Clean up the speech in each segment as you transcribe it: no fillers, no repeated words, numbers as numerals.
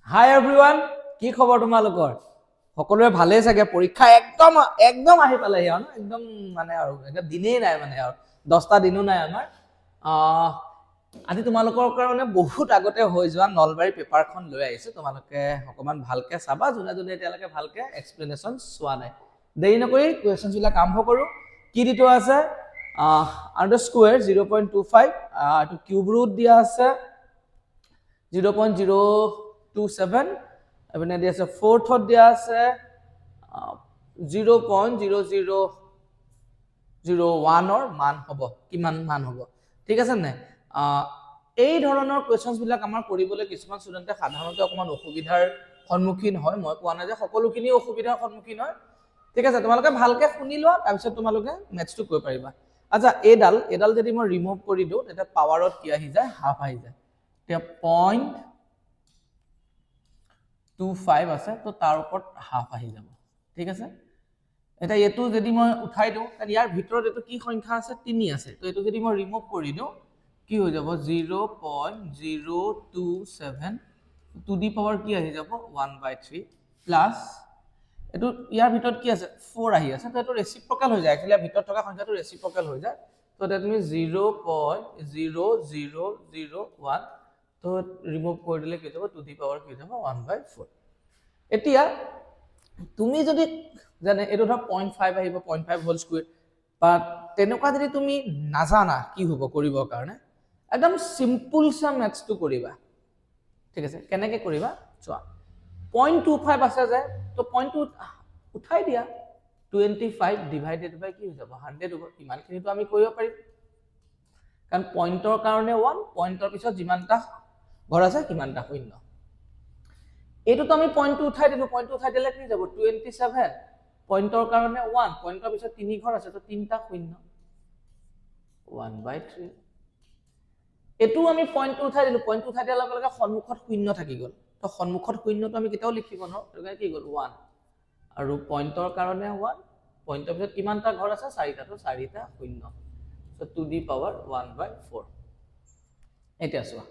হাই everyone, কি খবৰ তোমালোকৰ? সকলোৰে ভালেই চাগে? পৰীক্ষা একদম একদম আহি পালেহি আৰু একদম মানে আৰু একদম দিনেই নাই মানে আৰু 10টা দিনো নাই আমাৰ। আজি তোমালোকৰ কাৰণে বহুত আগতে হৈ যোৱা নলবাৰী পেপাৰখন লৈ আহিছোঁ। তোমালোকে অকণমান ভালকৈ চাবা, যোনে যোনে এতিয়ালৈকে ভালকৈ এক্সপ্লেনেশ্যন চোৱা নাই। দেৰি নকৰি কুৱেশ্যনছবিলাক আৰম্ভ কৰোঁ। কি দি থোৱা আছে? আণ্ডাৰ স্কুৱেৰ 0.25, এইটো কিউব ৰুট দিয়া আছে 0.027, এপিনে দিয়া আছে ফ'ৰ্থত দিয়া আছে 0.0001ৰ মান হ'ব। কিমান মান হ'ব? ঠিক আছে নাই? এই ধৰণৰ কুৱেশ্যনছবিলাক আমাৰ কৰিবলৈ কিছুমান ষ্টুডেণ্টে সাধাৰণতে অকণমান অসুবিধাৰ সন্মুখীন হয়। মই কোৱা নাই যে সকলোখিনি অসুবিধাৰ সন্মুখীন হয়। ঠিক আছে, তোমালোকে ভালকৈ শুনি লোৱা, তাৰপিছত তোমালোকে মেথছটো কৰিব পাৰিবা। আচ্ছা, এইডাল যদি মই ৰিমুভ কৰি দিওঁ তেতিয়া পাৱাৰত কি আহি যায়? হাফ আহি যায়। এতিয়া 0.25 আছে, তো তাৰ ওপৰত হাফ আহি যাব। ঠিক আছে, এতিয়া এইটো যদি মই উঠাই দিওঁ, কাৰণ ইয়াৰ ভিতৰত এইটো কি সংখ্যা আছে? 3 আছে। তো এইটো যদি মই ৰিমুভ কৰি দিওঁ কি হৈ যাব? 0.027 টু দি পাৱাৰ কি আহি যাব? 1/3 প্লাছ এইটো ইয়াৰ ভিতৰত কি আছে? 4 আহি আছে। তো এইটো ৰেচিপ্ৰকেল হৈ যায়। একচুৱেলি ভিতৰত থকা সংখ্যাটো ৰেচিপ্ৰকেল হৈ যায়। তো দ্যাট মিনছ 0.0001, তো ৰিমুভ কৰি দিলে কি যাব? টু দি পাৱাৰ কি যাব? 1/4। এতিয়া তুমি যদি জানে এইটো ধৰ 0.5 আহিব, 0.5 হোল স্কুৱেৰ, বা তেনেকুৱা যদি তুমি নাজানা কি হ'ব কৰিবৰ কাৰণে, একদম চিম্পুল চা মেথছটো কৰিবা। ঠিক আছে, কেনেকৈ কৰিবা চোৱা। 0.25 আছে যে, তো 0.2 উঠাই দিয়া, 25 ডিভাইডেড বাই কি হৈ যাব? 100 হ'ব। ইমানখিনিতো আমি কৰিব পাৰিম, কাৰণ পইণ্টৰ কাৰণে 1, পইণ্টৰ পিছত যিমানটা ঘৰ আছে কিমানটা শূন্য। এইটোতো আমি পইণ্টটো উঠাই দিলোঁ, পইণ্টটো উঠাই দিলে কি যাব? 27, পইণ্টৰ কাৰণে 1, পইণ্টৰ পিছত 3 ঘৰ আছে, তো 3টা শূন্য, 1/3। এইটো আমি পইণ্টটো উঠাই দিলোঁ, পইণ্টটো উঠাই দিয়াৰ লগে লগে সন্মুখত শূন্য থাকি গ'ল। তো সন্মুখত শূন্যটো আমি কেতিয়াও লিখিব নোৱাৰোঁ, সেইটো কি গ'ল? 1। আৰু পইণ্টৰ কাৰণে 1, পইণ্টৰ পিছত কিমানটা ঘৰ আছে? 4টা, তো 4টা শূন্য, তো টু দি পাৱাৰ 1/4। এতিয়া চোৱা,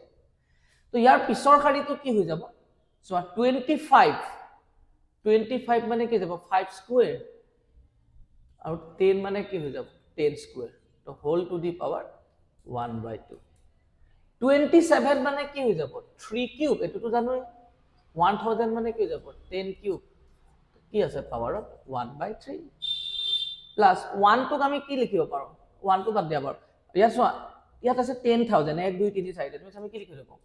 তো ইয়াৰ পিছৰ শাৰীটো কি হৈ যাব? চোৱা, 25 মানে কি যাব? 5 স্কুৱেৰ, আৰু 10 মানে কি হৈ যাব? 10 স্কুৱেৰ, তো হোল টু দি পাৱাৰ 1/2। 27 মানে কি হৈ যাব? 3 কিউব, এইটোতো জানোই। 1000 মানে কি হৈ যাব? 10 কিউব, কি আছে পাৱাৰত? 1/3 প্লাছ 1টোক আমি কি লিখিব পাৰোঁ? 1টো বাদ দিয়া বাৰু। ইয়াত চোৱা, ইয়াত আছে 10,000, 1 2 3 4, তুমি আমি কি লিখিব পাৰোঁ?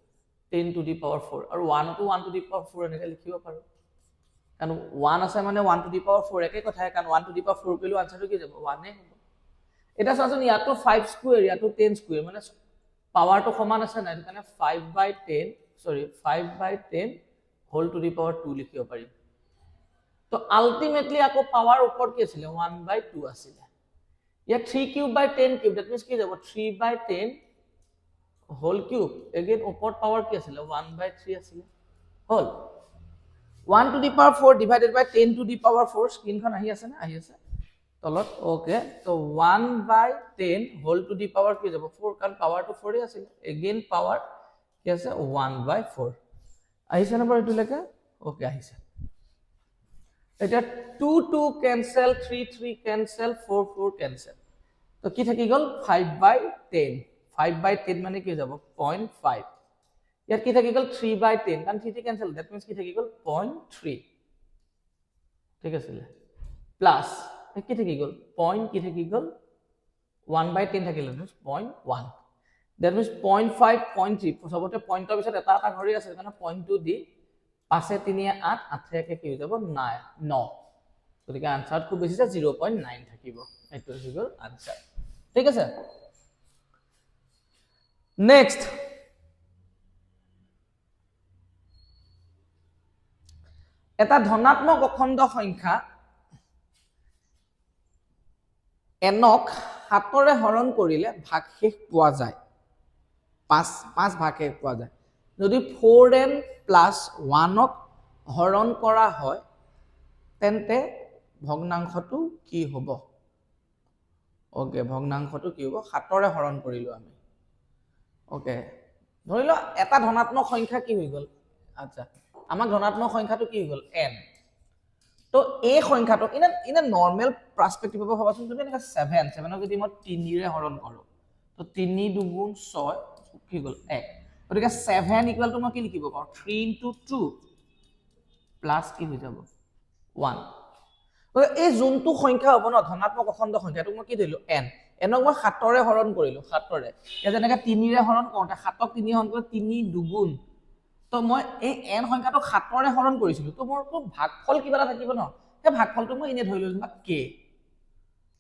10 টু দি পাৱাৰ 4, আৰু 1টো 1 টু দি পাৱাৰ 4 এনেকৈ লিখিব পাৰোঁ, কাৰণ 1 আছে মানে 1 টু দি পাৱাৰ 4 একে কথাই, কাৰণ 1 টু দি পাৱাৰ 4 কৰিলেও আনচাৰটো কি যাব? 1 হ'ব। এতিয়া চোৱাচোন, ইয়াতো 5 স্কুৱেৰ, ইয়াতো 10 স্কুৱেৰ, মানে পাৱাৰটো সমান আছে নাই? সেইটো কাৰণে 5/10 হোল টু দি পাৱাৰ 2 লিখিব পাৰিম। তো আল্টিমেটলি আকৌ পাৱাৰ ওপৰত কি আছিলে? 1/2 আছিলে। ইয়াত 3 cube by 10 cube, that means কি যাব? 3/10 হোল কিউব, এগেইন ওপৰত পাৱাৰ কি আছিলে? 1/3 আছিলে। হ'ল 1 to the power 4 divided by 10 to the power 4, স্ক্ৰীনখন আহি আছে নে? আহি আছে তলত, অ'কে। তো 1/10 হোল টু দি পাৱাৰ কি যাব? 4, কাৰণ পাৱাৰটো 4 আছিলে। এগেইন পাৱাৰ কি আছে? 1/4 আহিছে নে বাৰু এইটোলৈকে? অ'কে, আহিছে। এতিয়া 2 2 কেনচেল, 3 3 কেনচেল, 4 4 কেনচেল, তো কি থাকি গ'ল? 5/10। 5/10 মানে কি যাব? 0.5। ইয়াত কি থাকি গ'ল? 3/10, কাৰণ 3 3 কেনচেল, দ্যাট মিনছ কি থাকি গ'ল? 0.3। ঠিক আছিলে, প্লাছ কি থাকি গ'ল? পইণ্ট কি থাকি গ'ল? 1/10 থাকিলে 0.1, দ্যাট মিনছ 0.5 0.3, চবতে পইণ্টৰ পিছত এটা এটা ঘড়ী আছে, সেইকাৰণে 0.2 দি 5 3 8, 8 1 কি হৈ যাব? 9। গতিকে আনচাৰত খুব বেছি 0.9 থাকিব। এইটো হৈ গ'ল আনচাৰ। ঠিক আছে, নেক্সট এটা ধনাত্মক অখণ্ড সংখ্যা এনক 7ৰে হৰণ কৰিলে ভাগশেষ পোৱা যায়। 5 ভাগশেষ পোৱা যায়। যদি 4n প্লাছ 1ক হৰণ কৰা হয় তেন্তে ভগ্নাংশটো কি হ'ব? অ'কে, ভগ্নাংশটো কি হ'ব? 7ৰে হৰণ কৰিলোঁ আমি। অ'কে, ধৰি লওক এটা ধনাত্মক সংখ্যা কি হৈ গ'ল? আচ্ছা, আমাৰ ধনাত্মক সংখ্যাটো কি হৈ গ'ল n তো এই সংখ্যাটো ইনে নৰ্মেল পাৰ্সপেক্টিভৰ পৰা ভাবাচোন তুমি এনেকা 7 7ক যদি মই 3 ৰে হৰণ কৰো তো 3 দুগুণ 6 কি গ'ল 1 গতিকে 7 ইকুৱেল টু মই কি লিখিব পাৰো 3 into 2 প্লাস কি হৈ যাব 1 এই যোনটো সংখ্যা হ'ব ন ধনাত্মক অখণ্ড সংখ্যাটো মই কি দিলো n nক মই 7 ৰে হৰণ কৰিলো 7 ৰে এ যেনেকা 3 ৰে হৰণ কৰোতে 7ক 3 হৰণ কৰি 3 দুগুণ তো মই এই n সংখ্যাটো 7 ৰে হৰণ কৰিছিলো তো মোৰ ভাগফল কিবা এটা থাকিব ন এই ভাগফলটো মই ইনে ধৰি লৈছো k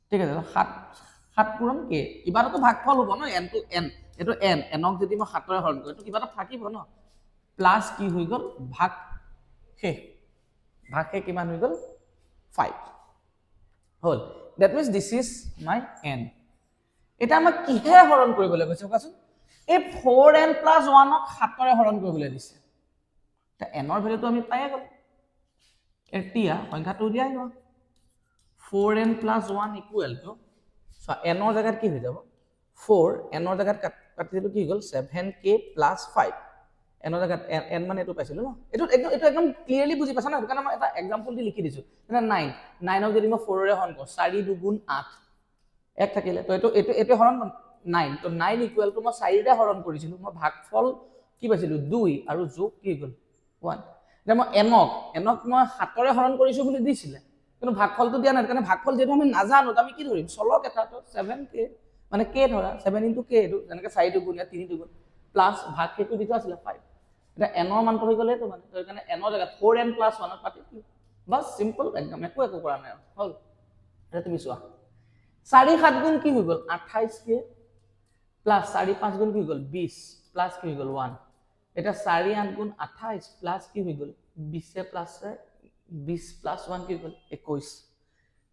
ঠিক আছে 7 পূৰণ k কিবা এটা ভাগফল হ'ব ন n to n এটো n nক যদি মই 7 ৰে হৰণ কৰো তো কিবা এটা থাকিব ন প্লাস কি হৈ গ'ল ভাগ কিমান হৈ গ'ল 5 হল that means this is my n এটা আমাক কিহে হৰণ কৰিবলৈ কৈছে কোৱাচোন এই 4n + 1 ক 7 ৰে হৰণ কৰিবলৈ দিছে তা n ৰ ভ্যালুটো আমি পাই গ'ল এতিয়া সংখ্যাটো উলিয়াই লোৱা 4n + 1 equal to so n ৰ জায়গাত কি হৈ যাব 4 n ৰ জায়গাত কাটি দিলো কি গ'ল 7k + 5 n ৰ জায়গাত n মানে এটো পাইছিলো ন এটো একদম ক্লিয়াৰলি বুজি পাছা না কাৰণ মই এটা এক্সাম্পল দি লিখি দিছো মানে 9 ক যদি মই 4 ৰে হৰণ কৰো 4 দুগুণ 8 এক থাকিলে তো এটো হৰণ 9 তো 9 ইকুৱেল টু মই 4 ৰে হৰণ কৰিছিলো মই ভাগফল কি পাইছিলো 2 আৰু যোগ কি গ'ল 1 যে মই nক মই 7 ৰে হৰণ কৰিছো বুলি দিছিলে কিন্তু ভাগফলটো দিয়া নাই কাৰণ ভাগফল যেটো আমি নাজানো আমি কি ধৰিম চলক এটা তো 7k মানে k ধৰা 7 * k এটো যেনেকৈ 4 দুগুণ 3 দুগুণ প্লাস ভাগ কেটো দিটো আছিল 5 এটা n ৰ মানটো হৈ গলে তো মানে তো কাৰণে n ৰ জায়গাত 4n + 1 ক কাটি দিলো বাস সিম্পল একদম একো কৰা নাই হল এটা তুমি চোৱা 4 7 গুণ কি হৈ গ'ল 28k প্লাস 4 5 গুণ কি হৈ গ'ল 20 প্লাস কি হৈ গ'ল 1 এটা 4 8 গুণ 28 প্লাস কি হৈ গ'ল 20 প্লাস 20 প্লাস 1 কি হৈ গ'ল 21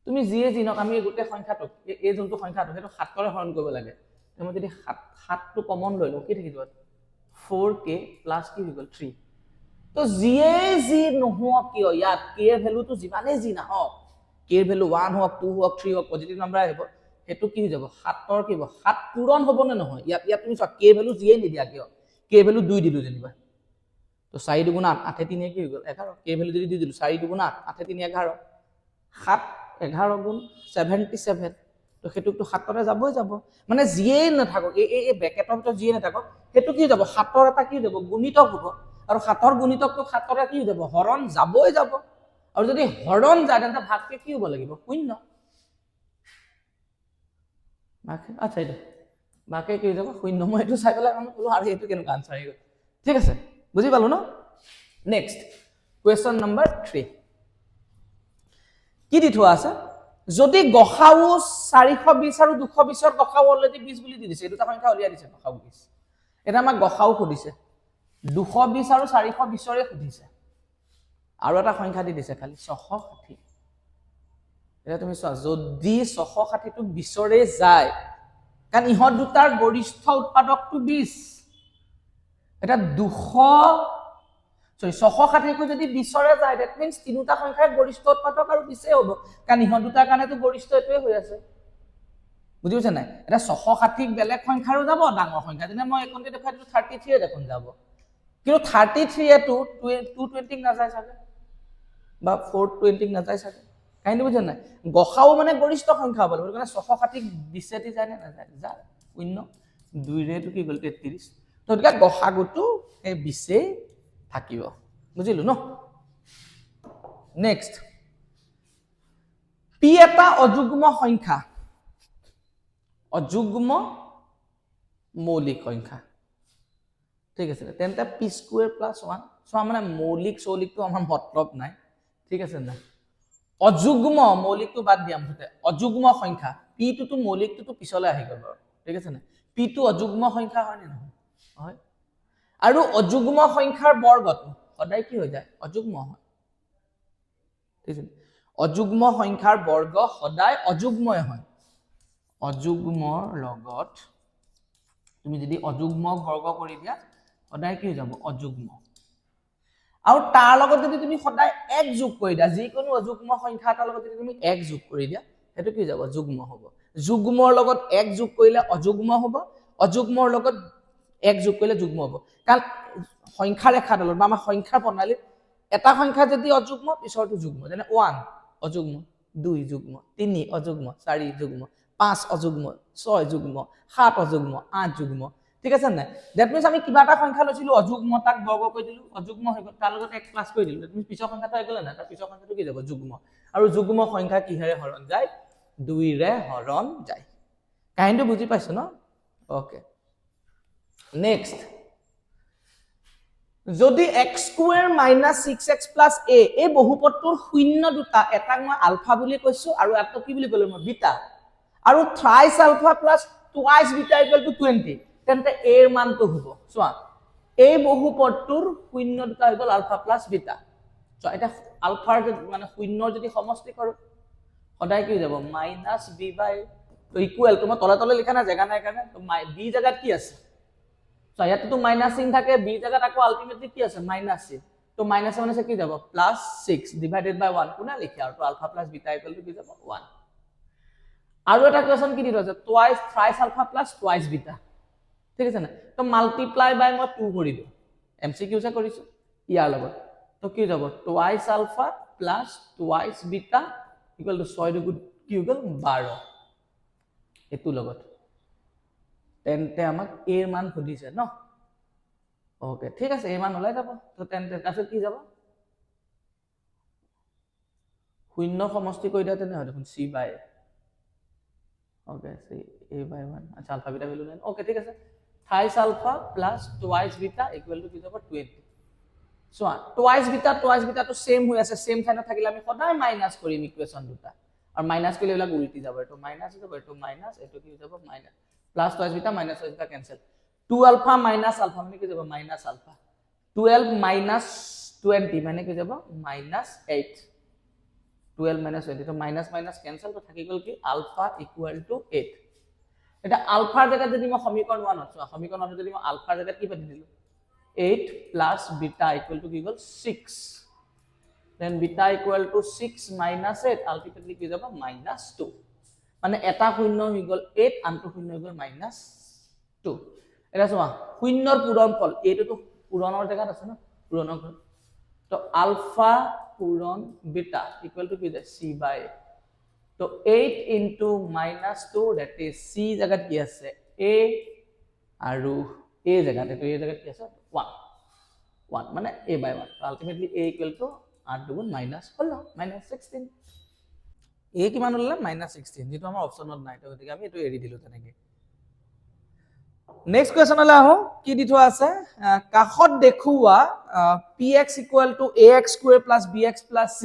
তুমি জিয়ে জিনক আমি গোটে সংখ্যাটো এই যোনটো সংখ্যাটো হেটো 7 ৰে হৰণ কৰিব লাগে তুমি যদি 7 টো কমন লৈ লো কি থাকিব 4k প্লাস কি হৈ গ'ল 3 তো জিয়ে জি নহওক কিয় ইয়াত k এর ভ্যালুটো যিমানে জি না হওক k এর ভ্যালু 1 হওক 2 হওক 3 হওক পজিটিভ নাম্বাৰ আহিব হেতু কি হৈ যাব 7 ৰ কি হ'ব 7 পূৰণ হ'ব নে নহয় ইয়াত তুমি চোৱা k ভ্যালু জিয়ে নিদিয়া কিয় k ভ্যালু 2 দিলো যেনিবা তো 4 দুগুণ 8 8 3 কি হৈ গ'ল 11 k ভ্যালু যদি দি দিলো 4 দুগুণ 8 8 3 11 7 11 গুণ 77 তো হেতুটো 7 ৰে যাবই যাব মানে জিয়ে নাথাকক এই ব্ৰেকেটৰ ভিতৰত জিয়ে নাথাকক হেতু কি যাব 7 ৰ এটা কি যাব গুণিতক হ'ব আৰু 7 ৰ গুণিতকটো 7 ৰে কি যাব হৰণ যাবই যাব আৰু যদি হৰণ যায় তেন্তে ভাগকে কি হ'ব লাগিব 0 ভাগকে আচ্ছা এটা ভাগকে কি যাব 0 মই এটো চাই পেলাই আমি কলো আৰু এটো কেনেকৈ আনসাৰ আহিব ঠিক আছে বুজি পালো ন নেক্সট কোৱেশ্চন নম্বৰ 3 কি দি থোৱা আছে যদি গসাউ 420 আৰু 220 ৰ গসাউ অলৰেডি 20 বুলি দি দিছে এই দুটা সংখ্যা উলিয়াই দিছে গসাউ 20 এটা আমাক গসাউ খুদিছে 220 আৰু 420 ৰে খুদিছে আৰু এটা সংখ্যা দি দিছে খালি 660 এটা তুমি চোৱা যদি 660 টো 20 ৰে যায় কাৰণ ইহত দুটাৰ গৰিষ্ঠ উৎপাদকটো 20 এটা 660 কো যদি 20 ৰে যায় দ্যাট মিন্স তিনিটা সংখ্যাৰ গৰিষ্ঠ উৎপাদক আৰু 20 হ'ব কাৰণ ইহত দুটাৰ কাৰণেটো গৰিষ্ঠ এটোৱে হৈ আছে বুজি পাইছা নাই এটা 660 বেলেগ সংখ্যাৰো যাব ডাঙৰ সংখ্যা যেনে মই একনতে দেখাই দিলো 33 এ দেখোন যাব কিন্তু 33 এ 220 না যায় থাকে বা 420 না যায় থাকে কাইন্ড বুঝা নাই গসাও মানে গৰিষ্ঠ সংখ্যা হ'ব মানে 660 20 তে যায় না যায় যায় 0 2 ৰে তো কি গল 33 তো এটা গসাগুটো এই 20 থাকিব বুজিলো ন নেক্সট পি এটা অযুগ্ম সংখ্যা অযুগ্ম মৌলিক সংখ্যা ঠিক আছে তেন্তে p² + 1 সো মানে মৌলিক সৌলিকটো আমাৰ মতলব নাই ঠিক আছে না অযুগ্ম মৌলিকটো বাদ দিয়াম হতে অযুগ্ম সংখ্যা p টো মৌলিকটো পিছলৈ আহি গল ঠিক আছে না p টো অযুগ্ম সংখ্যা হয় নে নহয় হয় আৰু অযুগ্ম সংখ্যাৰ বৰ্গটো সদায় কি হৈ যায় অযুগ্ম হয় ঠিক আছে অযুগ্ম সংখ্যাৰ বৰ্গ সদায় অযুগ্মই হয় অযুগ্মৰ লগত তুমি যদি অযুগ্মক বৰ্গ কৰি দিয়া সদায় কি হৈ যাব অযুগ্ম আৰু তাৰ লগত যদি তুমি সদায় 1 যোগ কৰি দিয়া যিকোনো অযুগ্ম সংখ্যা এটাৰ লগত যদি তুমি 1 যোগ কৰি দিয়া হেতু কি যাব যুগ্ম হ'ব যুগ্মৰ লগত 1 যোগ কৰিলে অযুগ্ম হ'ব অযুগ্মৰ লগত 1 যোগ কৰিলে যুগ্ম হ'ব কাৰণ সংখ্যা ৰেখাডালত বা আমাৰ সংখ্যা প্ৰণালীত এটা সংখ্যা যদি অযুগ্ম পিছৰটো যুগ্ম যেনে 1 অযুগ্ম 2 যুগ্ম 3 অযুগ্ম 4 যুগ্ম 5 অযুগ্ম 6 যুগ্ম 7 অযুগ্ম 8 যুগ্ম ঠিক আছে না দ্যাট মিন্স আমি কিবা এটা সংখ্যা লৈছিলো অযুগ্ম তাক বৰ্গ কৰি দিলো অযুগ্ম হৈ গ'ল তাৰ লগত 1 প্লাস কৰি দিলো দ্যাট মিন্স পিছৰ সংখ্যাটো আহি গ'ল না তাৰ পিছৰ সংখ্যাটো কি যাব যুগ্ম আৰু যুগ্ম সংখ্যা কিহেৰে হৰণ যায় 2 ৰে হৰণ যায় কাহিনীটো বুজি পাইছো ন ওকে নেক্সট যদি x square minus 6x plus a এই বহুপদটোৰ শূন্য দুটা এটাক মই আলফা বুলি কৈছো আৰু এটাক কি বুলি ক'লো মই বিটা আৰু thrice alpha plus twice beta equal to 20 তেন্তে a এৰ মানটো হ'ব চোৱা এই বহুপদটোৰ শূন্য দুটা হৈ গ'ল আলফা প্লাস বিটা চোৱা এটা আলফাৰ মানে শূন্যৰ যদি সমষ্টি কৰো সদায় কি হৈ যাব মাইনাস b বাই তো ইকুৱেল তো মই তলে তলে লিখা না জায়গা নাই কাৰণে তো b জায়গাত কি আছে So, ইয়াতে তো মাইনাস চিন থাকে b জায়গাত আকৌ আলটিমেটলি কি আছে মাইনাস চিন তো মাইনাস মানে কি যাব প্লাস 6 ডিভাইডেড বাই 1 কোনা লিখি আৰু alpha plus beta equal to কি যাব 1 আৰু এটা কোৱেশ্চন কি দিছে twice thrice alpha plus twice beta ঠিক আছে না তো মাল্টিপ্লাই বাই মই 2 কৰি দিও এমসিকিউ সে কৰিছো ইয়াৰ লগত তো কি যাব twice alpha plus twice beta equal to 6 দুগুণ কি হৈ গ'ল 12 এটো লগত তেন্তে আমাক a এর মান খুদিছে ন ওকে ঠিক আছে a মান ওলাই যাব তো তেন্তে কাছে কি যাব শূন্য সমষ্টি কই দিয়া তেনে হয় দেখুন c by okay c a by 1 আচ্ছা আলফা বিটা ভ্যালু নেন ওকে ঠিক আছে thrice alpha plus twice beta equal to কি যাব 20 সো টুৱাইস বিটা তো সেম হৈ আছে সেম ঠাইত থাকিলে আমি সদায় মাইনাস কৰিম ইকুৱেচন দুটা আৰু মাইনাস কৰিলে এলা উল্টি যাব এটো মাইনাস যাব এটো মাইনাস এটো কি যাব minus plus twice beta minus twice beta cancel 2 alpha minus alpha মানে কি যাব মাইনাস আলফা 12 মাইনাস 20 মানে কি যাব মাইনাস 8 12 মাইনাস 20 তো মাইনাস মাইনাস ক্যান্সেল তো থাকি গল কি আলফা ইকুয়াল টু 8 এটা আলফাৰ জায়গাত যদি মই সমীকৰণ 1 আছো সমীকৰণ যদি মই আলফাৰ জায়গাত কি পাতি দিলো 8 প্লাস বিটা ইকুয়াল টু কি গল 6 then beta equal to 6 minus 8 ultimately কি যাব মাইনাস 2 মানে এটা শূন্য হৈ গল 8 আনটো শূন্য হৈ গল মাইনাস 2 এটা চোৱা শূন্যৰ পূৰণফল এইটো তো পূৰণৰ জায়গাত আছে না পূৰণৰ তো আলফা পূৰণ বিটা ইকুয়াল টু কি যায় c বাই তো 8 into minus 2 that is c জায়গাত কি আছে a আৰু a জায়গাত তো a জায়গাত কি আছে 1 1 মানে a by 1 ultimately a equal to 8 দুগুণ মাইনাস হল মাইনাস 16 a কিমান হল মাইনাস 16 যেটো আমাৰ অপচনত নাই তো গতিকে আমি এটো এৰি দিলো তেনেকে নেক্সট কোৱেশ্চন হলে আহো কি দি থোৱা আছে কাখত দেখুৱা px ax square bx c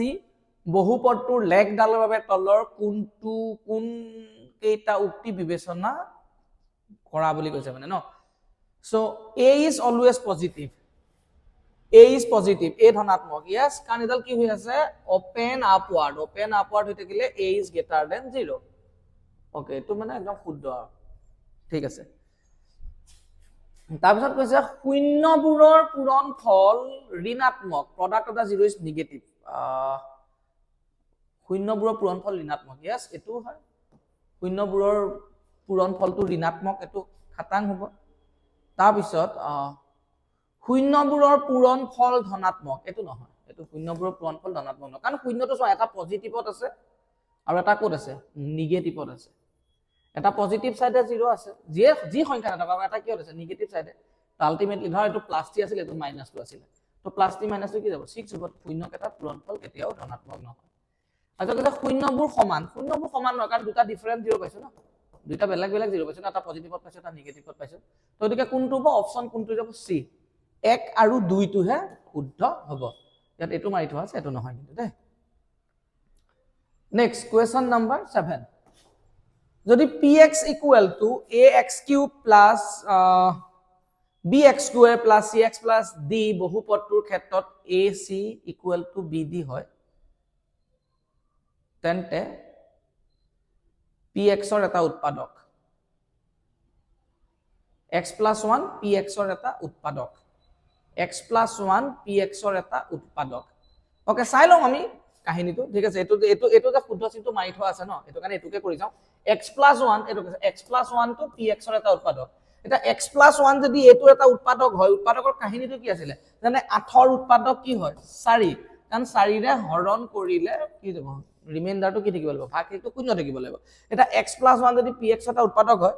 বহুপদটোৰ লেগডালৰ বাবে তলৰ কোন কেইটা উক্তি বিবেচনা কৰা বুলি কৈছে মানে ন so a is always positive a is positive a ধনাত্মক yes কাৰণ এডাল কি হৈ আছে open upward হৈ থাকিলে a is greater than 0 okay তো মানে একদম শুদ্ধ ঠিক আছে তাৰপিছত কৈছে শূন্যবোৰৰ পূৰণফল ঋণাত্মক product of the zero is negative শূন্যবোৰৰ পূৰণফল ঋণাত্মক yes এটো হয় শূন্যবোৰৰ পূৰণফলটো ঋণাত্মক এটো খাতাং হ'ব তাৰপিছত শূন্যবোৰৰ পূৰণফল ধনাত্মক এটো নহয় এটো শূন্যবোৰৰ পূৰণফল ধনাত্মক নহয় কাৰণ শূন্যটো চোৱা এটা পজিটিভত আছে আৰু এটা কোড আছে নেগেটিভত আছে এটা পজিটিভ সাইডে 0 আছে যি সংখ্যা নাথাকক এটা কি আছে নেগেটিভ সাইডে তো আলটিমেটলি ধৰ এটো প্লাস টি আছিল এটো মাইনাস টো আছিল তো প্লাস টি মাইনাস টো কি যাব 6 হ'ব শূন্য কেটা পূৰণফল কেতিয়াও ধনাত্মক নহয় আচ্ছা কথা শূন্যবোৰ সমান নহয় কাৰণ দুটা ডিফাৰেন্ট 0 পাইছো না দুটা বেলেগ 0 পাইছো না এটা পজিটিভত পাইছো এটা নেগেটিভত পাইছো তো এদিকে কোনটো হ'ব অপচন কোনটো যাব সি 1 আৰু 2 টো হে শুদ্ধ হ'ব ইয়াত এটো মাৰি থোৱা আছে এটো নহয় কিন্তু দে নেক্সট কোৱেশ্চন নম্বৰ 7 যদি px equal to ax cube plus bx square plus cx plus d বহুপদটোৰ ক্ষেত্ৰত ac equal to bd হয় তেন্তে px ৰ এটা উৎপাদক x plus 1 px ৰ এটা উৎপাদক x plus 1 px ৰ এটা উৎপাদক ওকে চাই লম আমি কাহিনীটো ঠিক আছে এটো যে শুদ্ধ চিনটো মাৰি থোৱা আছে ন এটো কাৰণে এটোকে কৰি যাও x plus 1 এটো x plus 1 to px ৰ এটা উৎপাদক এটা x + 1 যদি এটো এটা উৎপাদক হয় উৎপাদকৰ কাহিনীটো কি আছিল জানে 8ৰ উৎপাদক কি হয় 4 কাৰণ 4 ৰে হৰণ কৰিলে কি হ'ব ৰিমাইন্ডাৰটো কি থাকিব লাগিব ভাগটো শূন্য থাকিব লাগিব এটা x + 1 যদি px এটা উৎপাদক হয়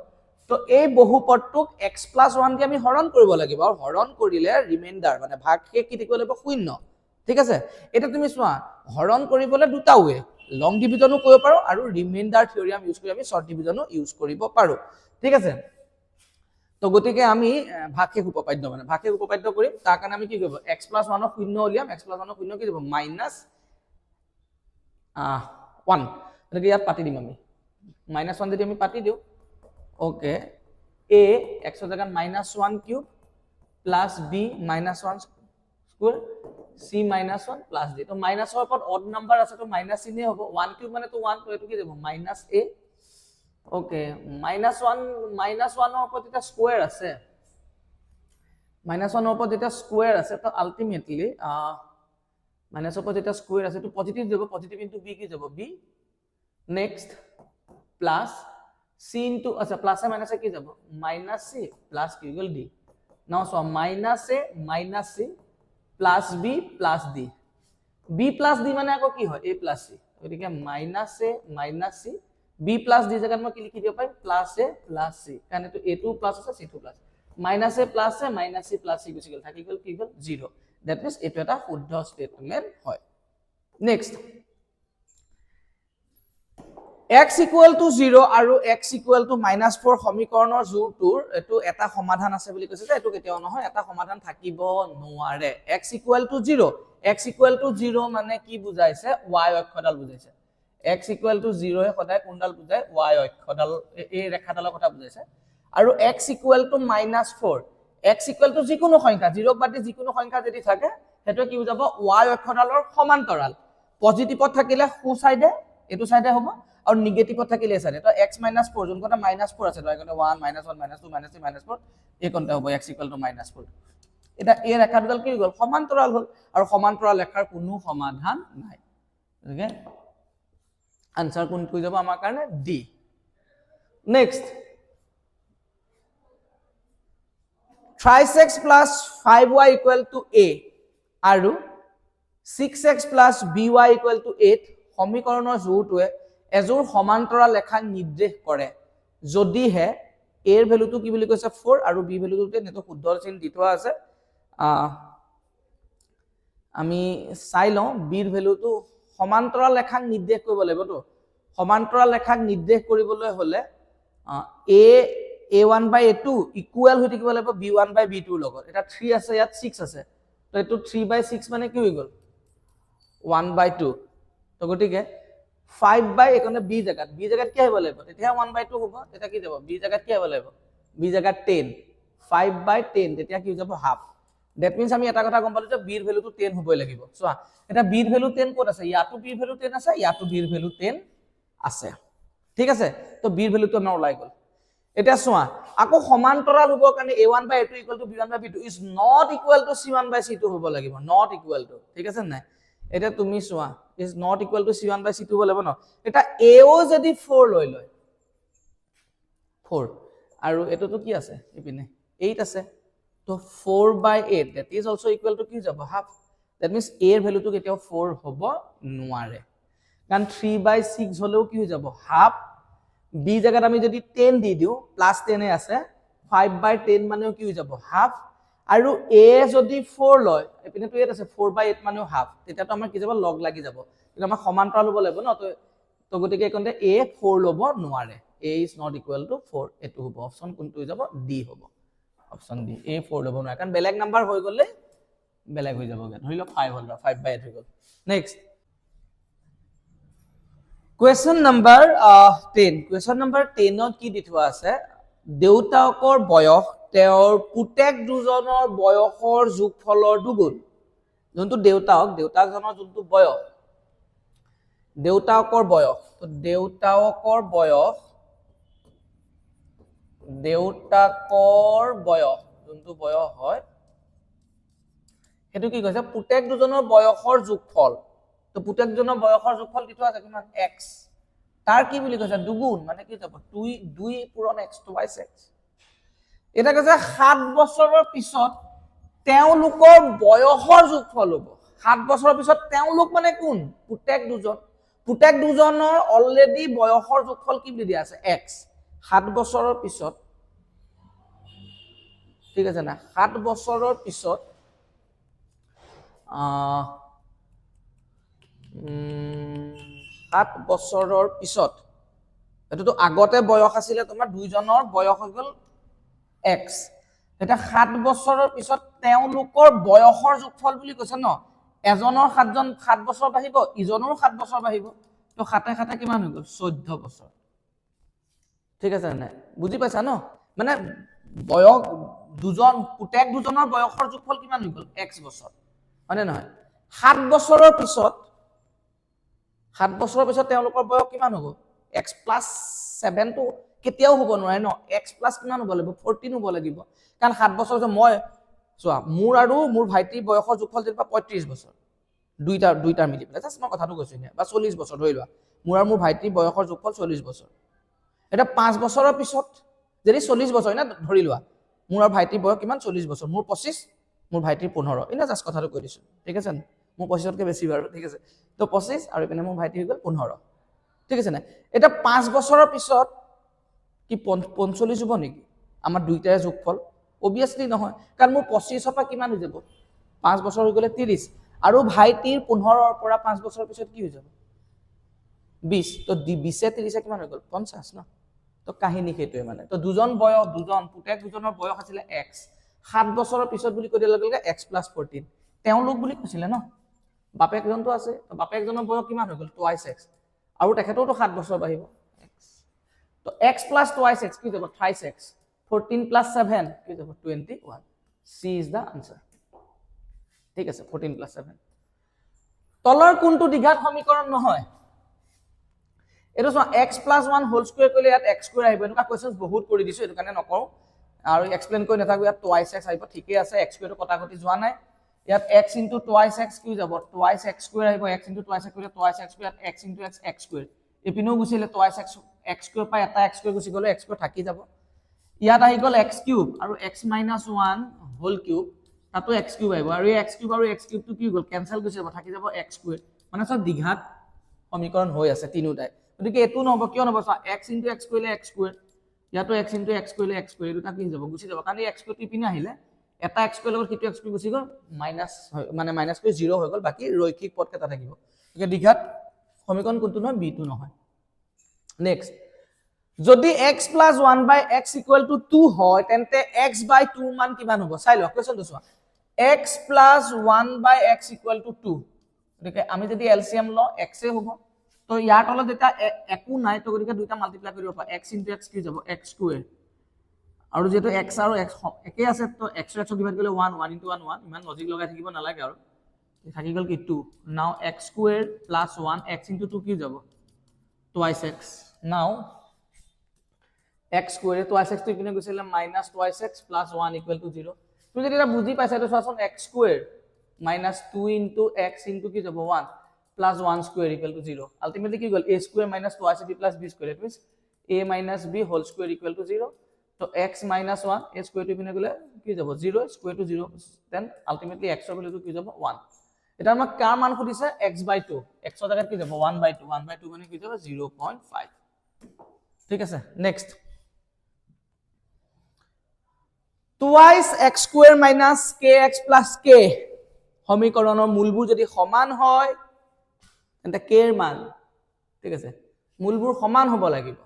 তো এই বহুপদটোক x + 1 কে আমি হৰণ কৰিব লাগিব আৰু হৰণ কৰিলে ৰিমাইন্ডাৰ মানে ভাগকে কি থাকিব লাগিব শূন্য ঠিক আছে এটা তুমি চোৱা হৰণ কৰিবলৈ দুটা ওয়ে লং ডিভিজনো কৰিব পাৰো আৰু ৰিমাইন্ডাৰ থিওৰিয়াম ইউজ কৰি আমি শৰ্ট ডিভিজনো ইউজ কৰিব পাৰো ঠিক আছে তো গতিকে আমি ভাগশেষ উপপাদ্য মানে ভাগশেষ উপপাদ্য কৰিম তাৰ কাৰণে আমি কি কৰিব x + 1 ৰ শূন্য উলিয়াম x + 1 ৰ শূন্য কি দিব -1 গতিকে ইয়াত পাতি দিম আমি -1 যদি আমি পাতি দিও ওকে a x ৰ জাগাত -1 cube plus b -1 square c -1 plus d তো মাইনাসৰ ওপৰত অড নাম্বাৰ আছে তো মাইনাস চিহ্ন হ'ব 1 কিউব মানে তো 1 তো এটো কি দিব -a ওকে -1 ৰ ওপৰত এটা স্কয়াৰ আছে -1 ৰ ওপৰত এটা স্কয়াৰ আছে তো আলটিমেটলি মাইনাসৰ ওপৰত এটা স্কয়াৰ আছে তো পজিটিভ যাব পজিটিভ ইনটু b কি যাব b next plus c into আচ্ছা প্লাসে মাইনাসে কি যাব -c প্লাস কি ইকুয়াল d নাও so -a - c plus b plus d b plus d মানে আকৌ কি হয় a প্লাস c গতিকে -a - c b plus d জায়গাত মই কি লিখি দিব পাৰিম প্লাস a প্লাস c কাৰণ এটো a2 প্লাস আছে c2 plus -a plus a -c plus c গুছি গল থাকি গল কি গল 0 দ্যাট মিন্স এটো এটা শুদ্ধ স্টেটমেন্ট হয় নেক্সট x = 0 আৰু x = -4 সমীকৰণৰ জোৰটোৰ এটো এটা সমাধান আছে বুলি কৈছে যে এটো কেতিয়াও নহয় এটা সমাধান থাকিব নোৱাৰে x = 0 x = 0 মানে কি বুজাইছে y অক্ষডাল বুজাইছে x = 0 এ সদায় কোনডাল বুজায় y অক্ষডাল এই ৰেখাডালৰ কথা বুজাইছে আৰু x = -4 x = যিকোনো সংখ্যা 0 বাদ দি যিকোনো সংখ্যা যদি থাকে হেটো কি বুজাব y অক্ষডালৰ সমান্তৰাল পজিটিভত থাকিলে সো সাইডে এটো সাইডে হ'ব और निगेटिव থাকিলে আছে তো x - 4 যোনটা -4 আছে তো এখানে 1 -1 -2 -3 -4 এই কোনটা হ'ব x = -4 এটা এই ৰেখাডাল কি গল সমান্তৰাল হল আৰু সমান্তৰাল ৰেখাৰ কোনো সমাধান নাই ওকে आंसर কোন হৈ যাব আমাৰ কাৰণে d next 3x + 5y = a আৰু 6x + by = 8 সমীকৰণৰ জোৰটোৱে এজোৰ সমান্তৰাল ৰেখা নিৰ্দেশ কৰে যদিহে a এৰ ভ্যালুটো কি বুলি কৈছে 4 আৰু b ভ্যালুটো নেটো শুদ্ধ চিন দি থোৱা আছে আমি চাই লওঁ b এৰ ভ্যালুটো সমান্তৰাল ৰেখাক নিৰ্দেশ কৰিব লাগিব তো সমান্তৰাল ৰেখাক নিৰ্দেশ কৰিবলৈ হলে a1/a2 ইকুয়াল হৈ থাকিব লাগিব b1/b2 লগত এটা 3 আছে ইয়াত 6 আছে তো এটো 3/6 মানে কি হৈ গল 1/2 তো গটিকে 5 এখানে b জায়গাত কি হ'ব লাগিব তেতিয়া 1/2 হ'ব তেতিয়া কি যাব b জায়গাত কি হ'ব লাগিব b জায়গাত 10 5/10 তেতিয়া কি হৈ যাব হাফ দ্যাট মিন্স আমি এটা কথা গম পালো যে b এর ভ্যালুটো 10 হ'বই লাগিব চোৱা এটা b এর ভ্যালু 10 ক'ত আছে ইয়াতো b এর ভ্যালু 10 আছে ইয়াতো b এর ভ্যালু 10 আছে ঠিক আছে তো b এর ভ্যালুটো আমাৰ ওলাই গল এটা চোৱা আকৌ সমান্তৰাল হ'ব কাৰণে a1/a2 = b1/b2 is not equal to c1/c2 হ'ব লাগিব not equal to ঠিক আছে নাই এটা তুমি চোৱা is not equal to c1/c2 হ'ব লাগিব ন এটা ao যদি 4 লৈ লয় 4 আৰু এটোটো কি আছে ইপিনে 8 আছে তো 4/8 that is also equal to কি যাব হাফ that means a এর ভ্যালুটো কেতিয়াও 4 হ'ব নোৱাৰে কাৰণ 3/6 হলেও কি হৈ যাব হাফ b জায়গাত আমি যদি 10 দি দিও +10 এ আছে 5/10 মানেও কি হৈ যাব হাফ আৰু a যদি 4 লয় এপিনে তো 8 আছে 4/8 মানেও হাফ তেতিয়া তো আমাৰ কি যাব লগ লাগি যাব কিন্তু আমাৰ সমান্তৰাল হ'ব লাগিব ন তো গতিকে কোনতে a 4 লব নোৱাৰে a is not equal to 4 এটো হ'ব অপচন কোনটো হৈ যাব d হ'ব অপচন d a 4 লব নোৱাৰে কাৰণ বেলেগ নাম্বাৰ হৈ গলে বেলেগ হৈ যাবগে ধৰি লওক 5 হ'ল 5/8 হৈ গল next Question number 10 question number 10 ত কি দি থোৱা আছে দেউতাকৰ বয়স তেওঁৰ পুতেক দুজনৰ বয়সৰ যোগফলৰ দুগুণ যোনটো দেউতাকজনৰ যোনটো বয়স দেউতাকৰ বয়স তো দেউতাকৰ বয়স যোনটো বয়স হয় হেতু কি কৈছে পুতেক দুজনৰ বয়সৰ যোগফল তো পুতেকজনৰ বয়সৰ যোগফল দি থোৱা আছে কিমান x তাৰ কি বুলি কৈছে দুগুণ মানে কি যাব 2 পূৰণ x 2/6 এটা কৈছে 7 বছৰৰ পিছত তেওঁলোকৰ বয়সৰ যোগফল হ'ব 7 বছৰৰ পিছত তেওঁলোক মানে কোন পুতেক দুজনৰ অলৰেডি বয়সৰ যোগফল কি বুলি দিয়া আছে x 7 বছৰৰ পিছত ঠিক আছে না 7 বছৰৰ পিছত 7 বছৰৰ পিছত এটোতো আগতে বয়স আছিল তোমাৰ দুইজনৰ বয়স হৈ গল x এটা 7 বছৰৰ পিছত তেওঁলোকৰ বয়সৰ যোগফল বুলি কৈছে ন এজনৰ 7 বছৰ বাঢ়িব ইজনৰ 7 বছৰ বাঢ়িব তো 7 7 কিমান হৈ গল 14 বছৰ ঠিক আছে না বুজি পাইছা ন মানে বয়স দুজন পুতেক দুজনৰ বয়সৰ যোগফল কিমান হৈ গল x বছৰ মানে নহয় 7 বছৰৰ পিছত তেওঁলোকৰ বয়স কিমান হ'ব x + 7 তো কেতিয়াও হ'ব নোৱাৰে ন x + কিমান হ'ব লাগিব 14 হ'ব লাগিব কাৰণ 7 বছৰ যে মই চোৱা মোৰ আৰু মোৰ ভাইটিৰ বয়সৰ যোগফল যেনিবা 35 বছৰ দুইটা মিলি পেলাই জাস্ট মই কথাটো কৈছো নে বা 40 বছৰ ধৰি লোৱা মোৰ আৰু মোৰ ভাইটিৰ বয়সৰ যোগফল 40 বছৰ এটা 5 বছৰৰ পিছত যদি 40 বছৰ না ধৰি লোৱা মোৰ আৰু ভাইটিৰ বয়স কিমান 40 বছৰ মোৰ 25 মোৰ ভাইটিৰ 15 ইনা জাস্ট কথাটো কৈ দিছো ঠিক আছে মোৰ 25 তকৈ বেছি বাৰু ঠিক আছে তো 25 আৰু এপিনে মোৰ ভাইটি হৈ গল 15 ঠিক আছে না এটা 5 বছৰৰ পিছত কি 45 হ'ব নেকি আমাৰ দুইটাৰে যোগফল obviously নহয় কাৰণ মোৰ 25 পৰা কিমান হৈ যাব 5 বছৰ হৈ গলে 30 আৰু ভাইটিৰ 15 ৰ পৰা 5 বছৰৰ পিছত কি হৈ যাব 20 তো 20 30 কিমান হৈ গল 50 ন তো কাহিনী সেইটোৱে মানে তো দুজন পুতেক দুজনৰ বয়স আছিল x 7 বছৰৰ পিছত বুলি কৈ দিলে লগে x + 14 তেওঁলোক বুলি কৈছিলে ন বাপেকজনটো আছে তো বাপেকজনৰ বয়স কিমান হৈ গল twice x আৰু তেখেতৰো 7 বছৰ বাঢ়িব x তো x + twice x কি যাব thrice x 14 + 7 কি যাব 21 c is the answer ঠিক আছে 14 + 7 তলৰ কোনটো দ্বিঘাত সমীকৰণ নহয় এটো চোৱা x + 1 হোল স্কয়াৰ কৰিলে ইয়াত x স্কয়াৰ আহিব এনেকা কোৱেশ্চনছ বহুত কৰি দিছো এটো কাৰণে নকৰো আৰু এক্সপ্লেইন কৰি নাথাকো ইয়াত twice x আহিব ঠিকই আছে x স্কয়াৰটো কটাকটি যোৱা নাই ইয়াত x * twice x কি যাব twice x স্কয়াৰ আহিব x * twice x কৰিলে twice x square x * x x square এপিনেও গুছিলে twice x x স্কয়াৰ পাই এটা x স্কয়াৰ গুছি গলে x স্কয়াৰ থাকি যাব ইয়াত আহি গল x কিউব আৰু x - 1 হোল কিউব তাতো x কিউব আহিব আৰু এই x কিউব আৰু x কিউব টো কি গল কেনসেল গুছি যাব থাকি যাব x স্কয়াৰ মানে সব দ্বিঘাত সমীকৰণ হৈ আছে তিনিটাই গতিকে এটো নহব কিয় নহব x * x কৰিলে x স্কয়াৰ ইয়াতো x * x কৰিলে x স্কয়াৰ দুটা কি যাব গুছি যাব কাৰণ এই x স্কয়াৰ টিপিনে আহিলে এটা x স্কয়াৰ লগত কিটো x স্কয়াৰ গুছি গল মাইনাস মানে মাইনাস কৰি 0 হৈ গল বাকি ৰৈখিক পদ কেটা থাকিব গতিকে দ্বিঘাত সমীকৰণ কোনটো নহয় b2 নহয় নেক্সট যদি x + 1/x = 2 হয় তেন্তে x/2 মান কিমান হ'ব চাই লওক কোৱেশ্চনটো চোৱা x + 1/x = 2 গতিকে আমি যদি এলসিএম ল x এ হ'ব তো ইয়াৰ তলত এটা একো নাই তো গতিকে দুইটা মাল্টিপ্লাই কৰিব পাৰা x * x কি যাব x স্কয়াৰ আৰু যেটো x আৰু x একে আছে তো x ৰ x ডিভাইড কৰিলে 1 1 * 1 1 ইমান লজিক লগাই থাকিব নালাগে আৰু থাকি গল কি 2 নাও x স্কয়াৰ + 1 x * 2 কি যাব twice x নাও x স্কয়াৰ twice x টো ইপিনে গৈছিলে minus twice x plus 1 equal to 0 তুমি যদি এটা বুজি পাইছা তো চোৱাচোন x square minus 2 into x into কি যাব 1 plus 1 square equal to 0 ultimately কি গল a square minus twice b plus b square it means a minus b whole square equal to 0 তো x minus 1 a square টো ইপিনে গলে কি যাব 0 square to 0 then ultimately x ৰ ভ্যালুটো কি যাব 1 এটা আমাক কাৰ মান খুদিছে x/2 x ৰ জায়গাত কি যাব 1/2 1/2 মানে কি যাব 0.5 ঠিক আছে next twice x square minus kx plus k সমীকৰণৰ মূলবোৰ যদি সমান হয় তেন্তে k এৰ মান ঠিক আছে মূলবোৰ সমান হ'ব লাগিব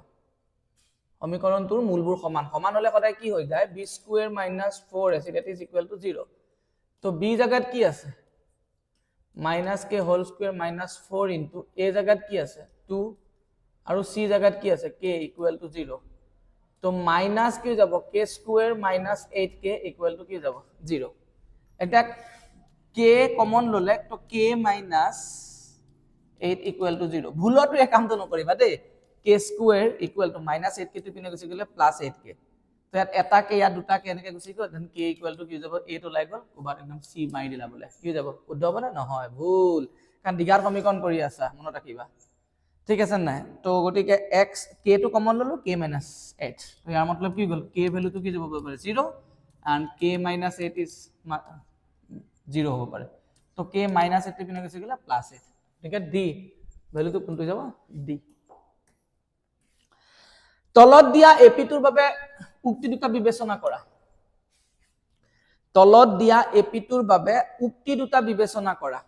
সমীকৰণটোৰ মূলবোৰ সমান হলে সদায় কি হৈ যায় b square minus 4ac that is equal to 0 তো b জায়গাত কি আছে minus k whole square minus 4 into a জায়গাত কি আছে 2 আৰু c জায়গাত কি আছে k equal to 0 তো মাইনাস কি যাব k square minus 8k equal to কি যাব 0 এটা k কমন ললে তো k minus 8 equal to 0 ভুলটো এই কামটো নকৰিবা দেই k square equal to minus 8k টো পিনে গুছি গলে plus 8k তো ইয়াত এটা k ইয়াত দুটা k এনেকে গুছি গল দেন k equal to কি যাব 8 ওলাই গল কোবাৰ একদম c মাৰি দিলা বলে কি যাব শুদ্ধ হ'ব না নহয় ভুল কাৰণ দ্বিঘাত সমীকৰণ কৰি আছা মনত ৰাখিবা ঠিক আছে নাই তো গতিকে x k টো কমন ললো k - 8 তো ইয়াৰ মতলব কি গল k ভ্যালুটো কি যাব পাৰে 0 and k - 8 is 0 হ'ব পাৰে তো k - 8 টো কিনে গৈছে গলা +8 ঠিক আছে d ভ্যালুটো কোনটো যাব d তলত দিয়া এপিটোৰ বাবে উক্তি দুটা বিবেচনা কৰা তলত দিয়া এপিটোৰ বাবে উক্তি দুটা বিবেচনা কৰা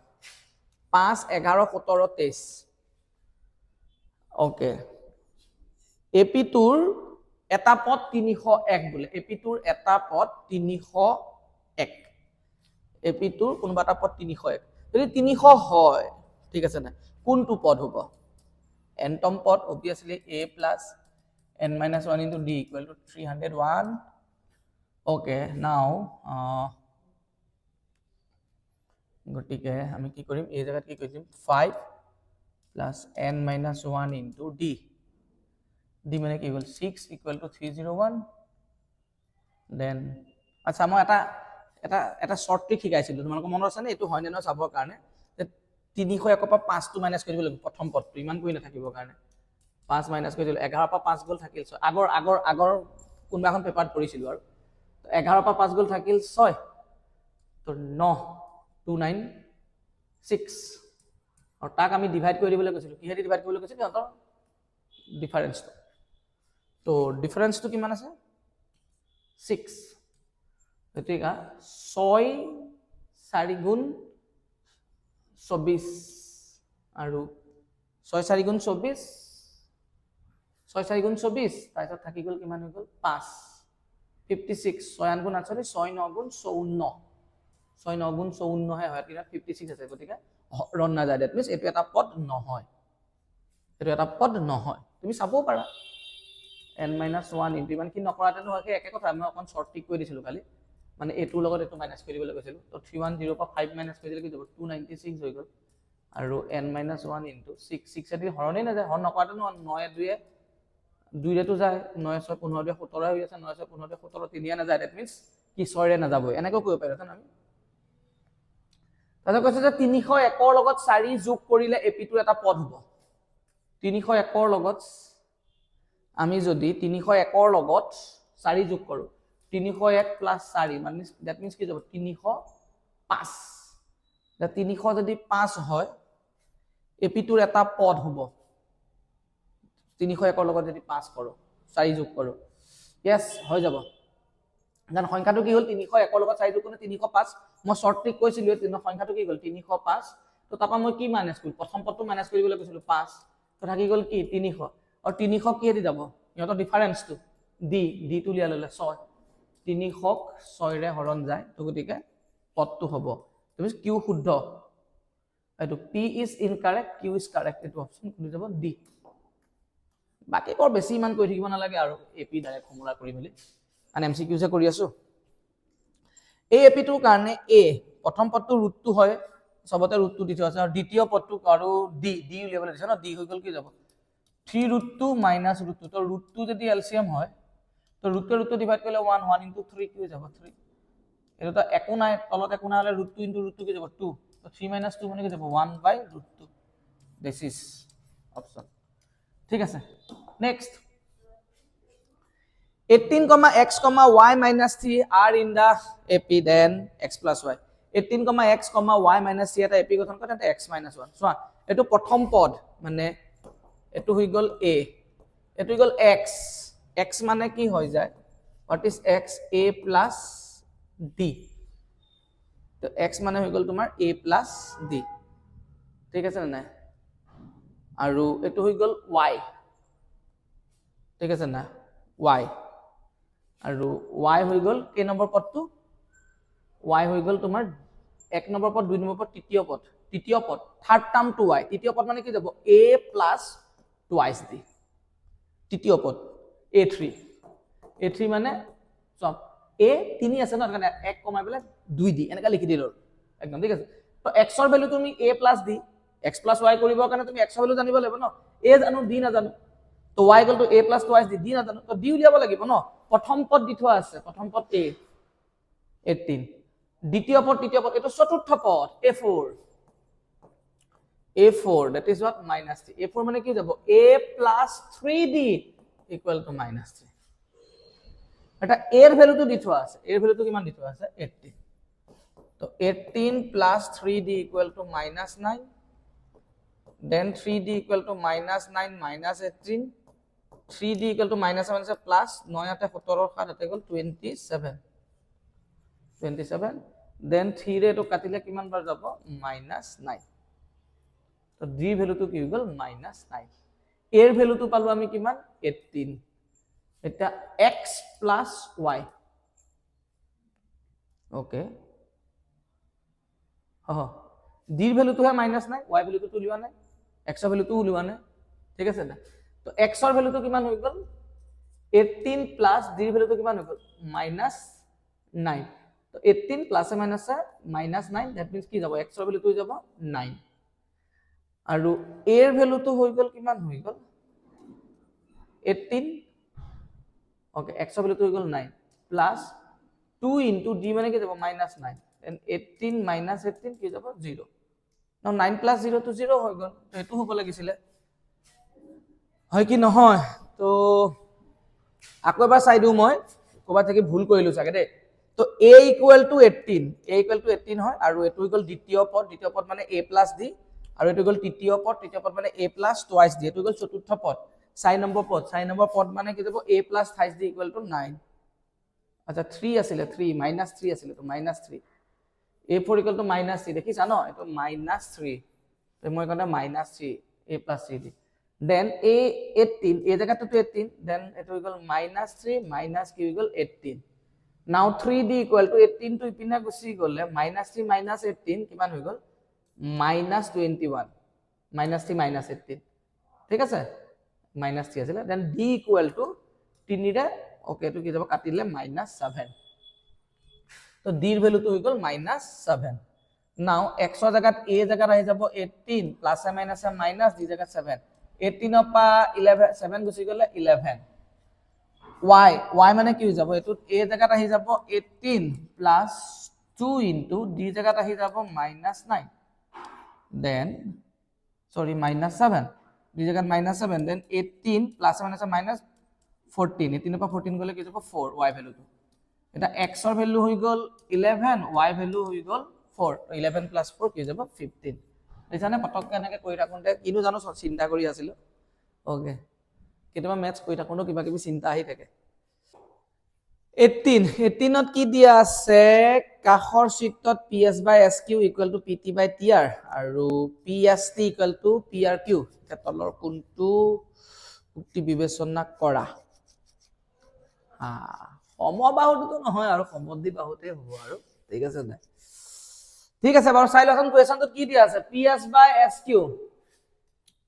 5 11 17 23 ওকে এপিটোৰ এটা পদ 301 বোলে এপিটোৰ এটা পদ 301 এপিটোৰ কোনবা এটা পদ 301 যদি 300 হয় ঠিক আছে না কোনটো পদ হ'ব nতম পদ obviously a plus n minus 1 into d equal to 301 okay now গটিকে আমি কি কৰিম এই জায়গাত কি কৰিম 5 plus n minus 1 into d d মানে কি হ'ল 6 equal to 301 then আচ্ছা মই এটা শর্ট ট্রিক শিকাইছিলো তোমালোক মনত আছে নে এটো হয় নে নহয় চাবৰ কাৰণে 301 পৰা 5 টো মাইনাস কৰি দিব লাগিব প্ৰথম পদটো ইমান কৰি নাথাকিবৰ কাৰণে 5 মাইনাস কৰি দিল 11 পৰা 5 গল থাকিল আগৰ কোনবাখন পেপাৰত পঢ়িছিলো আৰু 11 পৰা 5 গল থাকিল 6 তো 9 296 और ताक आमी डिवाइड কৰি দিবলৈ কৈছিল কিহেদি ডিভাইড কৰিবলৈ কৈছিল সিহঁতৰ ডিফাৰেন্সটো তো ডিফাৰেন্সটো কিমান আছে 6 এতিকা 6 4 গুণ 24 আৰু 6 4 গুণ 24 6 4 গুণ 24 তাৰপিছত থাকি গল কিমান হৈ গল 5 56 6 গুণ 48 6 9 গুণ 54 6 9 গুণ 54 হে হয় কিনা 56 আছে গতিকে ৰন না যায় দ্যাট মিন্স এটো এটা পদ নহয় এটো এটা পদ নহয় তুমি চাবও পাৰা n - 1 ইনটু ইমান কি নকৰাতেনো হয় একে কথা আমি অকন শৰ্ট ট্ৰিক কৰি দিছিলো খালি মানে এটোৰ লগত এটো মাইনাস কৰি দিবলৈ কৈছিলো তো 310 পৰা 5 মাইনাস কৰি দিলে কি যাব 296 হৈ গল আৰু n - 1 ইনটু 6 6 এদি হৰণে না যায় হৰণ নকৰাতেনো 9 2 2 ৰে তো যায় 9 6 15 2 17 হৈ আছে 9 6 15 2 17 3 না যায় দ্যাট মিন্স কি 6 ৰে না যাব এনেকৈ কৰিব পাৰো আমি তাতে কৈছে যে 301 ৰ লগত 4 যোগ কৰিলে এপিটোৰ এটা পদ হ'ব 301 ৰ লগত আমি যদি 301 ৰ লগত 4 যোগ কৰো 301 প্লাস 4 মানে দ্যাট মিন্স কি যাব 305 দা 300 যদি 5 হয় এপিটোৰ এটা পদ হ'ব 301 ৰ লগত যদি 5 কৰো 4 যোগ কৰো यस হৈ যাব জান সংখ্যাটো কি হল 301 ৰ লগত 4 যোগ কৰিলে 305 মই শর্ট ট্রিক কৈছিলো তিন সংখ্যাটো কি গল 305 তো তাপা মই কি মাইনাস কৰিম প্ৰথম পদটো মাইনাস কৰিবলৈ কৈছিলো 5 তো থাকি গল কি 300 আৰু 300 কি দি যাব ইহঁতৰ ডিফাৰেন্সটো d টো লিয়া ললে 6 300 6 ৰে হৰণ যায় তো গতিকে পদটো হ'ব তুমি কিউ শুদ্ধ এটো p is incorrect q is correct এটো অপচন কোন যাব d বাকি কৰ বেছি ইমান কৈ থাকিব নালাগে আৰু এপি ডাইৰেক্ট ফৰ্মুলা কৰি মেলি আন এমসিকিউ যে কৰি আছো এই এপিটোৰ কাৰণে a প্ৰথম পদটো ৰুটটো হয় সবতে ৰুটটো দি থোৱা আছে আৰু দ্বিতীয় পদটো আৰু d উলিয়াবলৈ দিছে ন d হৈ গল কি যাব 3 √2 মাইনাস √2 তো √2 যদি এলসিএম হয় তো √2 ডিভাইড কৰিলে 1 1 ইনটু 3 কি হৈ যাব 3 এটো তো একো নাই তলত একো নাই হলে √2 ইনটু √2 কি যাব 2 তো 3 - 2 মানে কি যাব 1/√2 দিস ইজ অপশন ঠিক আছে next 18, x, y minus 3 are in the AP then x plus y 18, x, y minus 3 এটা AP গঠন কৰে তেন্তে x minus 1 চোৱা এটো প্ৰথম পদ মানে এটো হৈ গল a এটো হৈ গল x x মানে কি হৈ যায় what is x a plus d তো x মানে হৈ গল তোমাৰ a plus d ঠিক আছে না আৰু এটো হৈ গল y ঠিক আছে না y আৰু y হৈ গল কে নম্বৰ পদটো y হৈ গল তোমাৰ 1 নম্বৰ পদ 2 নম্বৰ পদ তৃতীয় পদ থাৰ্ড টার্ম টু y তৃতীয় পদ মানে কি যাব a plus twice d তৃতীয় পদ a3 মানে সব a 3 আছে না কাৰণে 1 কমাই পেলাই 2 d এনেকা লিখি দিলো একদম ঠিক আছে তো x ৰ ভ্যালু তুমি a plus d x plus y কৰিবৰ কাৰণে তুমি x ৰ ভ্যালু জানিব লাগিব ন a জানো d না জানো তো y equal to a plus twice d না জানো তো d উলিয়াব লাগিব ন প্ৰথম পদ দি থোৱা আছে প্ৰথম পদ a 18 দ্বিতীয় পদ তৃতীয় পদ এটো চতুৰ্থ পদ a4 A4 that is what minus 3 A4 মানে কি যাব A plus 3D equal to minus 3 এটা A এর ভ্যালুটো দি থোৱা আছে A এৰ ভ্যালুটো কিমান দি থোৱা আছে 18 তো 18 plus 3D equal to minus 9 then 3D equal to minus 9 minus 18 3D equal to minus 7 is plus 9 ate 17 7 ate gol 27 then 3 রে তো কাটিলে কিমান বার যাব minus 9 তো d ভ্যালু তো কি গল minus 9 এর ভ্যালু তো পালো আমি কিমান 18 এটা x plus y okay d এর ভ্যালু তো হয় minus 9 y ভ্যালু তো তুলিবা নাই x এর ভ্যালু তো উলিবা নাই ঠিক আছে না তো x এর ভ্যালু তো কিমান হৈ গল 18 plus d এর ভ্যালু তো কিমান হৈ গল minus 9 তো 18 plus minus minus 9 that means কি যাব x এর ভ্যালু তো যাব 9 আৰু a এর ভ্যালু তো হৈ গল কিমান হৈ গল 18 ওকে x এর ভ্যালু তো হৈ গল 9 plus 2 into d মানে কি যাব minus 9 then 18 minus 18 কি যাব 0 now 9 plus 0 to 0 হৈ গল তো এটো হ'ব লাগিছিলে হয় কি নহয় তো আকৌ এবাৰ চাই দিও মই কবা থেকে ভুল কৰিলো চাগে দে তো a equal to 18 হয় আৰু এটো হৈ গল দ্বিতীয় পদ মানে a plus d আৰু এটো গল তৃতীয় পদ মানে a plus twice d এটো গল চতুৰ্থ পদ 4 নম্বৰ পদ মানে কি যাব a plus twice d equal to 9 আচ্ছা 3 আছিল 3 minus 3 আছিল তো minus 3 a4 equal to minus 3 দেখিছা ন এটো minus 3 তো মই কটা minus 3 a plus 3 d then a 18 a জায়গাটো তো 18 then এটো equal minus 3 minus q equal 18 now 3d equal to 18 to ইপিনা গুছি গলে minus 3 minus 18 কিমান হৈ গল minus 21 minus 3 minus 18 ঠিক আছে minus 3 আছিল then d equal to 3 ৰে ওকে তো কি যাব কাটিলে minus 7 তো d এর ভ্যালু তো হৈ গল minus 7 now x এর জায়গাত a জায়গাত আহি যাব 18 প্লাস মাইনাস মাইনাস d জায়গাত 7 18 পা 11 7 গুছি গলে 11 y মানে কি হৈ যাব এটো a জায়গাত আহি যাব 18 প্লাস 2 into d জায়গাত আহি যাব minus 9 then sorry minus 7 d জায়গাত minus 7 then 18 plus minus minus 14 18 পা 14 গলে কি যাব 4 y ভ্যালু এটা x এর ভ্যালু হৈ গল 11 y ভ্যালু হৈ গল 4 11 plus 4 কি যাব 15 দেখানে পটককে এনেকে কই থাকুনতে কিনো জানো চিন্তা কৰি আছিল ওকে কেতবা ম্যাথছ কই থাকুনো কিবা কিবি চিন্তা আহি থাকে 18 ত কি দিয়া আছে কাখৰ চিত্ৰত ps/sq = pt/tr আৰু pst = prq এটা তলৰ কোনটো উক্তি বিবেচনা কৰা সমবাহুটো নহয় আৰু সমদ্বি বাহুতে হ'ব আৰু ঠিক আছে না ঠিক আছে বাৰু চাই লচোন কোৱেশ্চনটো কি দিয়া আছে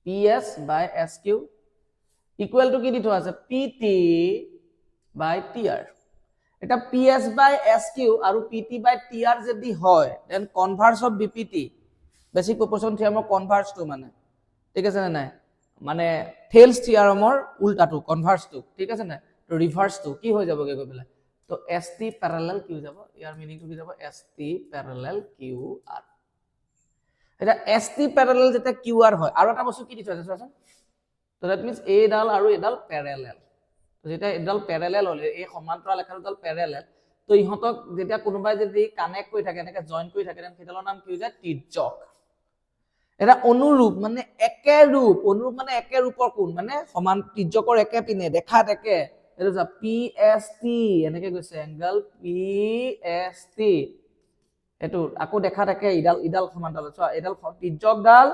ps/sq ইকুয়াল টু কি দি থোৱা আছে pt/tr এটা ps/sq আৰু pt/tr যদি হয় then converse of bpt basic proportion থিওৰামৰ কনভাৰ্স টু মানে ঠিক আছে না নাই মানে থেলস থিওৰামৰ উল্টাটো কনভার্স টু ঠিক আছে না তো রিভার্স টু কি হৈ যাবগে গৈ পেলা তো st প্যারালাল কি হৈ যাব ইয়াৰ মিনিং টু কি যাব st প্যাৰালাল qr এটা st প্যাৰালাল যেটা qr হয় আৰু এটা বস্তু কি দি থোৱা আছে চোৱাচোন তো দ্যাট মিন্স a ডাল আৰু a ডাল প্যাৰালাল তো যেটা এডাল প্যাৰালাল হলে এই সমান্তৰাল ৰেখাডাল প্যাৰালাল তো ইহতক যেটা কোনোবাই যদি কানেক্ট কৰি থাকে এনেকে জয়েন কৰি থাকে তেন সেডালৰ নাম কি হৈ যায় তিৰ্যক এটা অনুৰূপ মানে একে ৰূপ অনুৰূপ মানে একে ৰূপৰ কোণ মানে সমান তিৰ্যকৰ একে পিনে দেখাত একে এটো যা PST এনেকে গৈছে এংগল PST এটো আকৌ দেখাত একে ইডাল সমান্তৰাল চোৱা এডাল তিৰ্যকডাল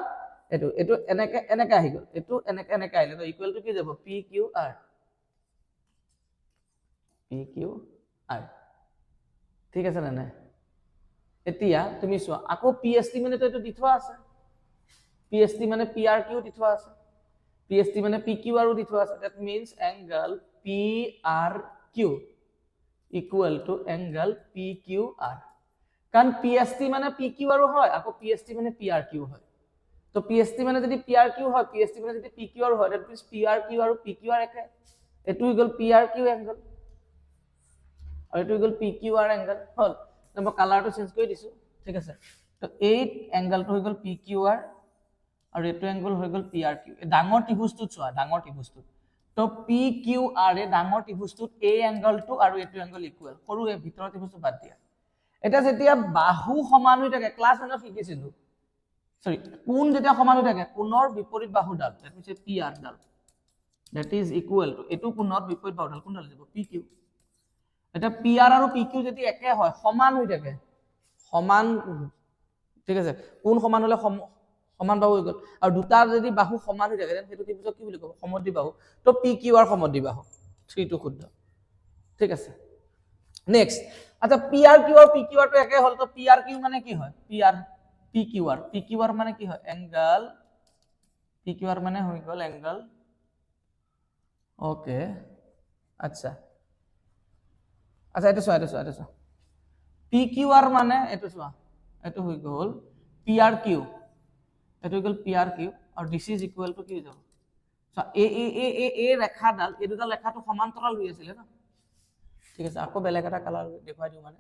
এটো এনেকে আহি গল এটো এনেকে আহিলে তো ইকুৱেল টু কি যাব PQR PQR ঠিক আছে না নাই এতিয়া তুমি চোৱা আকৌ PST মানে তো এটো দি থোৱা আছে PST মানে PRQ দি থোৱা আছে PST মানে PQR দি থোৱা আছে that means angle PRQ equal to angle PQR কারণ PST মানে PQR হয় আকৌ PST মানে PRQ হয় তো PST মানে যদি PRQ হয় PST মানে যদি PQR হয় that means PRQ আৰু PQR একে এটো ইকুয়াল PRQ angle আৰু এটো ইকুয়াল PQR angle হল মই কালাৰটো চেঞ্জ কৰি দিছো ঠিক আছে তো এই এংগলটো হৈ গল PQR আৰু এইটো এংগল হৈ গ'ল পি আৰ কিউ ডাঙৰ ত্ৰিভুজটোত চোৱা ডাঙৰ ত্ৰিভুজটোত তো পি কিউ আৰ এ ডাঙৰ ত্ৰিভুজটোত এই এংগলটো আৰু এইটো এংগল ইকুৱেল সৰু এই ভিতৰৰ ত্ৰিভুজটো বাদ দিয়া এটা যেতিয়া বাহু সমান হৈ থাকে ক্লাছ 9ত শিকিছিলো সৰি কোণ যেতিয়া সমান হৈ থাকে কোণৰ বিপৰীত বাহুডাল দ্যাট মিন্স পি আৰ ডাল দ্যাট ইজ ইকুৱেল টু এইটো কোণৰ বিপৰীত বাহুডাল কোনডাল যাব পি কিউ এটা পি আৰ আৰু পি কিউ যদি একে হয় সমান হৈ থাকে সমান ঠিক আছে কোণ সমান হলে সমান বাহু হৈ গ'ল আৰু দুটা যদি বাহু সমান হৈ থাকে সেইটো ত্ৰিভুজক কি বুলি ক'ব সমদ্বিবাহু তো পি কিউ আৰ সমদ্বিবাহু 3 টো শুদ্ধ ঠিক আছে নেক্সট আচ্ছা পি আৰ কিউ আৰু পি কিউ আৰ টো একে হল তো পি আৰ কিউ মানে কি হয় পি কিউ আৰ মানে কি হয় এংগল পি কিউ আৰ মানে হৈ গ'ল এংগল ওকে আচ্ছা এইটো চোৱা পি কিউ আৰ মানে এইটো চোৱা এইটো হৈ গ'ল পি আৰ কিউ এইটো হৈ গ'ল পি আৰ কিউ আৰু দিস ইজ ইকুৱেল টু কি হৈ যাব চোৱা এ ৰেখাডাল এই দুটা ৰেখাটো সমান্তৰাল হৈ আছিল ন ঠিক আছে আকৌ বেলেগ এটা কালাৰ দেখুৱাই দিওঁ মানে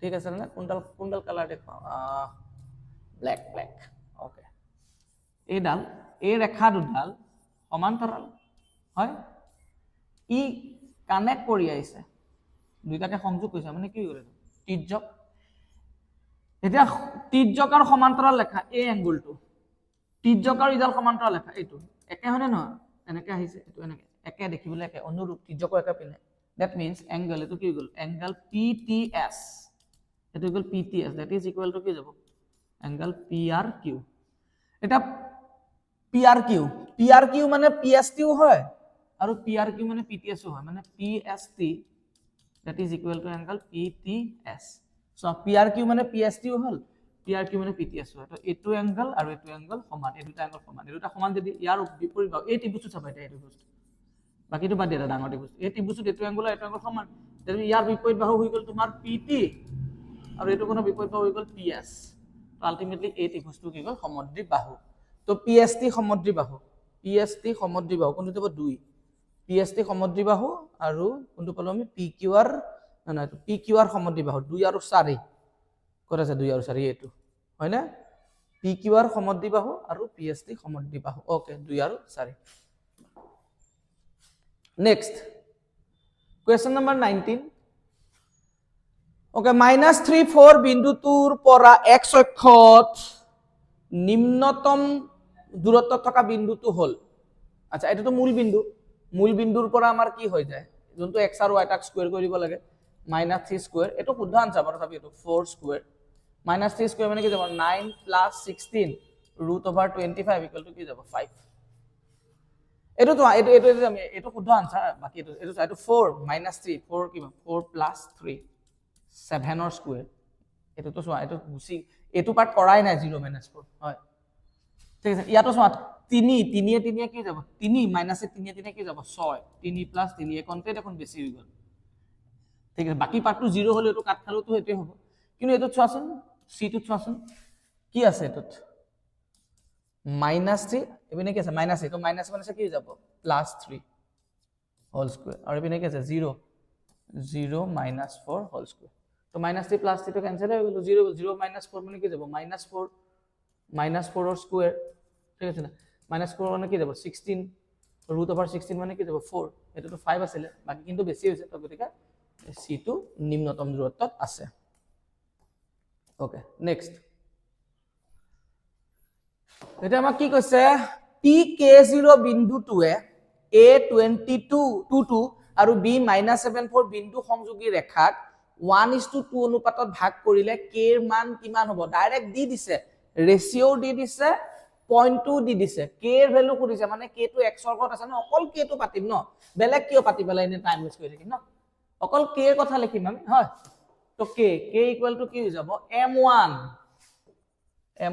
ঠিক আছে না কোনডাল কালাৰ দেখুৱাও ব্ল্যাক ওকে এই ৰেখা দুডাল সমান্তৰাল হয় ই কানেক্ট কৰি আহিছে দুইটাকে সংযোগ কৰিছে মানে কি কৰিছে তিৰ্যক এতিয়া তিৰ্যক আৰু সমান্তৰাল ৰেখা এই এংগলটো তিৰ্যক আৰু ইডাল সমান্তৰাল ৰেখা এইটো একে হয়নে নহয় এনেকে আহিছে এইটো এনেকে একে দেখিবলৈ একে অনুৰূপ তিৰ্যকৰ একে পিনে দ্যাট মিন্স এংগল এইটো কি গ'ল এংগল PTS এইটো গ'ল PTS that is equal to কি যাব এংগল PRQ এটা PRQ মানে PST হয় আৰু PRQ মানে PTS হয় মানে PST that is equal to angle PTS so PRQ মানে PST হল PRQ মানে PTS হয় তো এটো এংগল আৰু এটো এংগল সমান এই দুটা এংগল সমান এই দুটা সমান যদি ইয়াৰ বিপৰীত বাহু এই ত্ৰিভুজটো চাবা এটা এই ত্ৰিভুজটো বাকিটো বাদ দিয়া ডাঙৰ ত্ৰিভুজ এই ত্ৰিভুজটো এটো এংগল আৰু এটো এংগল সমান তেনে ইয়াৰ বিপৰীত বাহু হৈ গ'ল তোমাৰ PT আৰু এটো কোনৰ বিপৰীত বাহু হৈ গ'ল PS তো আলটিমেটলি এই ত্ৰিভুজটো কি গ'ল সমদ্বিবাহু তো PST সমদ্বিবাহু কোনটো হ'ব 2 PST সমদ্বিবাহু আৰু কোনটো পালো আমি PQR না PQR সমদ্বিবাহু 2 আৰু 4 ক'ত আছে 2 আৰু 4 এইটো হয় না PQR সমদ্বিবাহু আৰু PST সমদ্বিবাহু ওকে 2 আৰু 4 নেক্সট কোৱেশ্চন নম্বৰ 19 ওকে -3 4 বিন্দুটোৰ পৰা x অক্ষত নিম্নতম দূৰত্বত থকা বিন্দুটো হল আচ্ছা এটো তো মূল বিন্দুৰ পৰা আমাৰ কি হৈ যায় যোনটো x আৰু y তাক স্কয়াৰ কৰিব লাগে -3 স্কয়াৰ এটো শুদ্ধ আনসাৰ বাৰু ভাবি এটো 4 স্কয়াৰ -3 স্কয়াৰ মানে কি যাব 9 + 16 √25 = কি যাব 5 এটো তো এটো শুদ্ধ আনসাৰ বাকি এটো 4 -3 4 কি 4 + 3 7 ৰ স্কয়াৰ এটো তো চোৱা এটো গুছি এটো পাৰ্ট কৰাই নাই 0 - 4 হয় ঠিক আছে ইয়াতো চোৱা 3 কি যাব 3 - 3 কি যাব 6 3 + 3 একনতে দেখোন বেছি হৈ গল ঠিক আছে বাকি পাৰ্টটো 0 হলে এটো কাট খালো তো হেতে হ'ব কিন্তু এটো চোৱাচোন c2 চোৱাচোন কি আছে এটোত -3 এবিনে কি আছে -3 তো মাইনাস মানে কি হৈ যাব +3 হোল স্কয়াৰ আৰু এবিনে কি আছে 0 0 - 4 হোল স্কয়াৰ তো -3 + 3 তো ক্যান্সেল হৈ গল 0 0 - 4 মানে কি যাব -4 ৰ স্কয়াৰ ঠিক আছে না -4 মানে কি যাব 16 √16 মানে কি যাব 4 এটো তো 5 আছিল বাকি কিন্তু বেছি হৈছে তো গতিকে c2 নিম্নতম দূৰত্বত আছে ওকে নেক্সট এটা আমাক কি কৈছে PK0 বিন্দুটোৱে A22 আৰু B-74 বিন্দু সংযোগী ৰেখাক 1:2 অনুপাতত ভাগ কৰিলে k ৰ মান কিমান হ'ব ডাইৰেক্ট দি দিছে ৰেশিও দি দিছে পইণ্টটো দি দিছে k ৰ ভ্যালু কৰিছে মানে k টো x ৰ ঘৰত আছে ন অকল k টো পাতিম ন বেলেগ কিয় পাতিবলা এনে টাইম ওয়েষ্ট কৰি থাকিম ন অকল k ৰ কথা লিখিম আমি হয় তো k = কি হৈ যাব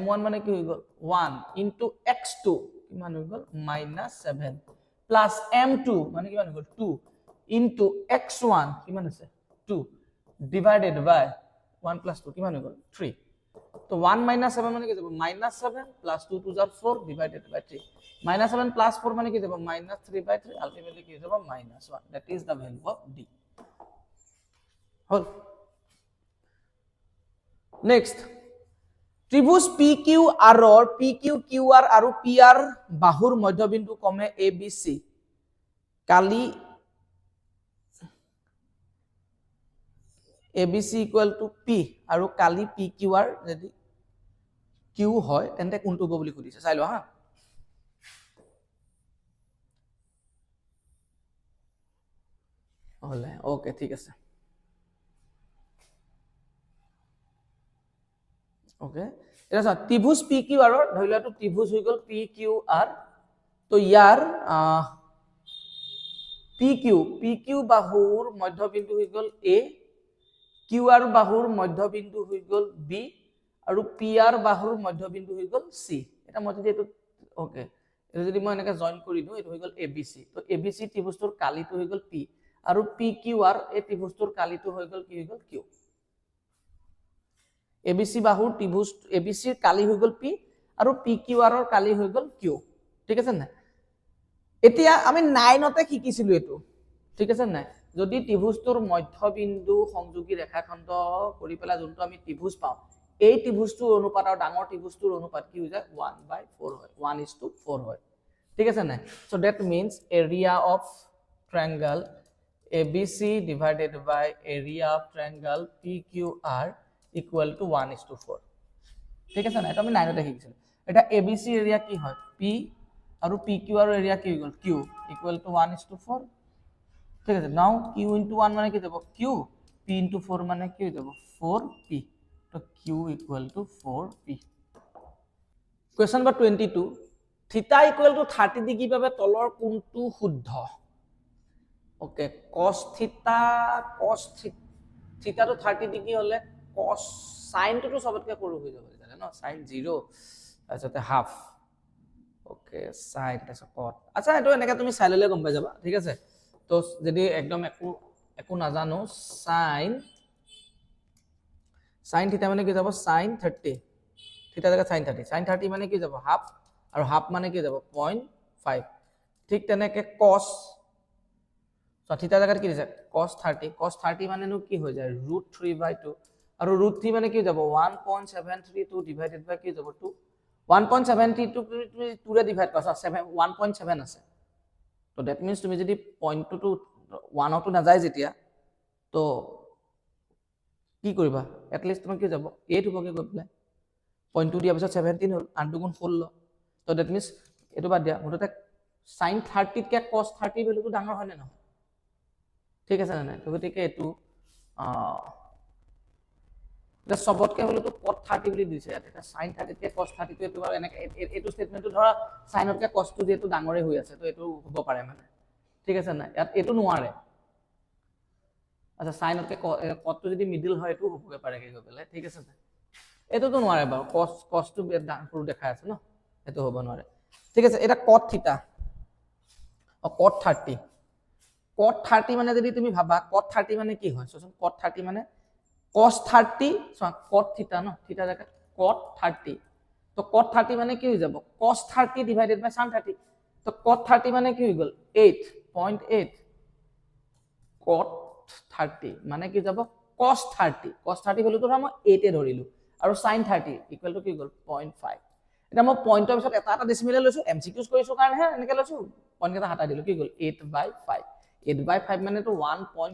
m1 মানে কি হৈ গল 1 * x2 কিমান হৈ গল -7 প্লাস m2 মানে কিমান হৈ গল 2 * x1 কিমান আছে 2 ডিভাইডেড বাই 1 + 2 কিমান হৈ গল 3 তো 1 - 7 মানে কি যাব -7 + 2 * 4 ডিভাইডেড বাই 3 -7 + 4 মানে কি যাব -3/3 আলটিমেটলি কি যাব -1 that is the value of d হল নেক্সট ত্ৰিভুজ পি কিউ আৰৰ পি কিউ কিউ আৰ আৰু পি আৰ বাহুৰ মধ্যবিন্দু ক্ৰমে এ বি চি কালি A B C equal to P আৰু কালি পি কিউ আৰ যদি কিউ হয় তেন্তে কোনটো হ'ব বুলি সুধিছে চাই লোৱা হা হলে ওকে ঠিক আছে ওকে এটা চা ত্ৰিভুজ পি কিউ আৰৰ ধৰি লোৱা ত্ৰিভুজ হৈ গ'ল পি কিউ আৰ তো ইয়াৰ পি কিউ বাহুৰ মধ্যবিন্দু হৈ গ'ল এ কিউ আৰ বাহুৰ মধ্যবিন্দু হৈ গ'ল বি আৰু পি আৰ বাহুৰ মধ্যবিন্দু হৈ গ'ল চি এটা মই যদি এইটো ওকে এইটো যদি মই এনেকৈ জইন কৰি দিওঁ এইটো হৈ গ'ল এ বি চি তো এ বি চি ত্ৰিভুজটোৰ কালিটো হৈ গ'ল পি আৰু পি কিউ আৰ এই ত্ৰিভুজটোৰ কালিটো হৈ গ'ল কি হৈ গ'ল কিউ এবিসি বাহুৰ ত্ৰিভুজ এবিসিৰ কালি হৈ গ'ল পি আৰু পি কিউ আৰৰ কালি হৈ গ'ল কিউ ঠিক আছে নাই এতিয়া আমি 9তে শিকিছিলো এটো ঠিক আছে নাই যদি ত্ৰিভুজটোৰ মধ্যবিন্দু সংযোগী ৰেখাখণ্ড কৰি পেলা যোনটো আমি ত্ৰিভুজ পাওঁ এই ত্ৰিভুজটোৰ অনুপাত আৰু ডাঙৰ ত্ৰিভুজটোৰ অনুপাত কি হৈ যায় 1/4 হয় 1:4 হয় ঠিক আছে নাই so that means area of ট্ৰায়াঙ্গল ABC divided by area of triangle PQR equal to 1:4 ঠিক আছে না এটা আমি 9তে শিকিছিল এটা ABC এরিয়া কি হয় P আৰু PQR এরিয়া কি হৈ গ'ল Q equal to 1:4 ঠিক আছে নাও Q into 1 মানে কি যাব Q P into 4 মানে কি হৈ যাব 4P তো Q equal to 4P question number 22 theta equal to 30 degree বাবে তলৰ কোণটো শুদ্ধ okay cos theta to 30 degree হলে cos sin to সবতকে সৰু হৈ যাব জানে ন sin 0 তাৰপিছতে হাফ ওকে sin তাৰপিছত cot আচ্ছা এটো এনেকা তুমি চাই ললে গম পাই যাবা ঠিক আছে তো যদি একদম একো নাজানো sin theta মানে কি যাব sin 30 theta জায়গা sin 30 sin 30 মানে কি যাব হাফ আৰু হাফ মানে কি যাব 0.5 ঠিক তেনেকে cos so theta জায়গাত কি দিছে cos 30 মানে নো কি হৈ যায় √3/2 আৰু √3 মানে কি যাব 1.732 ডিভাইডেড বাই কি যাব 2 1.732 2 ৰে ডিভাইড কৰা 1.7 আছে তো দ্যাট মিন্স তুমি যদি পইণ্টটো 1 টো না যায় যেতিয়া তো কি কৰিবা এট লিস্ট তোমাৰ কি যাব 8 হ'বগে গৈ পেলাই পইণ্টটো দিয়া পিছত 17 হ'ল 8 দুগুণ 16 তো দ্যাট মিন্স এটো বাদ দিয়া মুঠতে sin 30 কে cos 30 ভ্যালুটো ডাঙৰ হয় নে নহয় ঠিক আছে না তো গতিকে এটো এটা সবতকে হলো তো cos 30 বুলি দিছে এটা sin 30 কে cos 30 টো এটো এনেকে এটো স্টেটমেন্টটো ধৰা sin কে cos টো যেটো ডাঙৰে হৈ আছে তো এটো হ'ব পাৰে মানে ঠিক আছে না ইয়াত এটো নোৱাৰে আচ্ছা sin কে cos টো যদি মিডল হয় এটো হ'বগে পাৰে কি গলে ঠিক আছে না এটো তো নোৱাৰে বা cos টো সৰু দেখা আছে ন এটো হ'ব নোৱাৰে ঠিক আছে এটা cot থিটা cot 30 cot 30 মানে যদি তুমি ভাবা cot 30 মানে কি হয় সোচোন cot 30 মানে cos 30 cot থিটা ন থিটা জায়গা cot 30 তো cot 30 মানে কি হৈ যাব cos 30 ডিভাইডেড বাই sin 30 তো cot 30 মানে কি হৈ গল 8.8 cot 30 মানে কি যাব cos 30 হলো তো মই 8 এ ধৰিলো আৰু sin 30 ইকুৱেল টু কি গল 0.5 এটা মই পইণ্টৰ পিছত এটা ডেসিমেল লৈছো এমসিকিউজ কৰিছো কাৰণে হে এনেকে লৈছো পইণ্ট কেটা হটা দিলো কি গল 8/5 মানে তো 1 পইণ্ট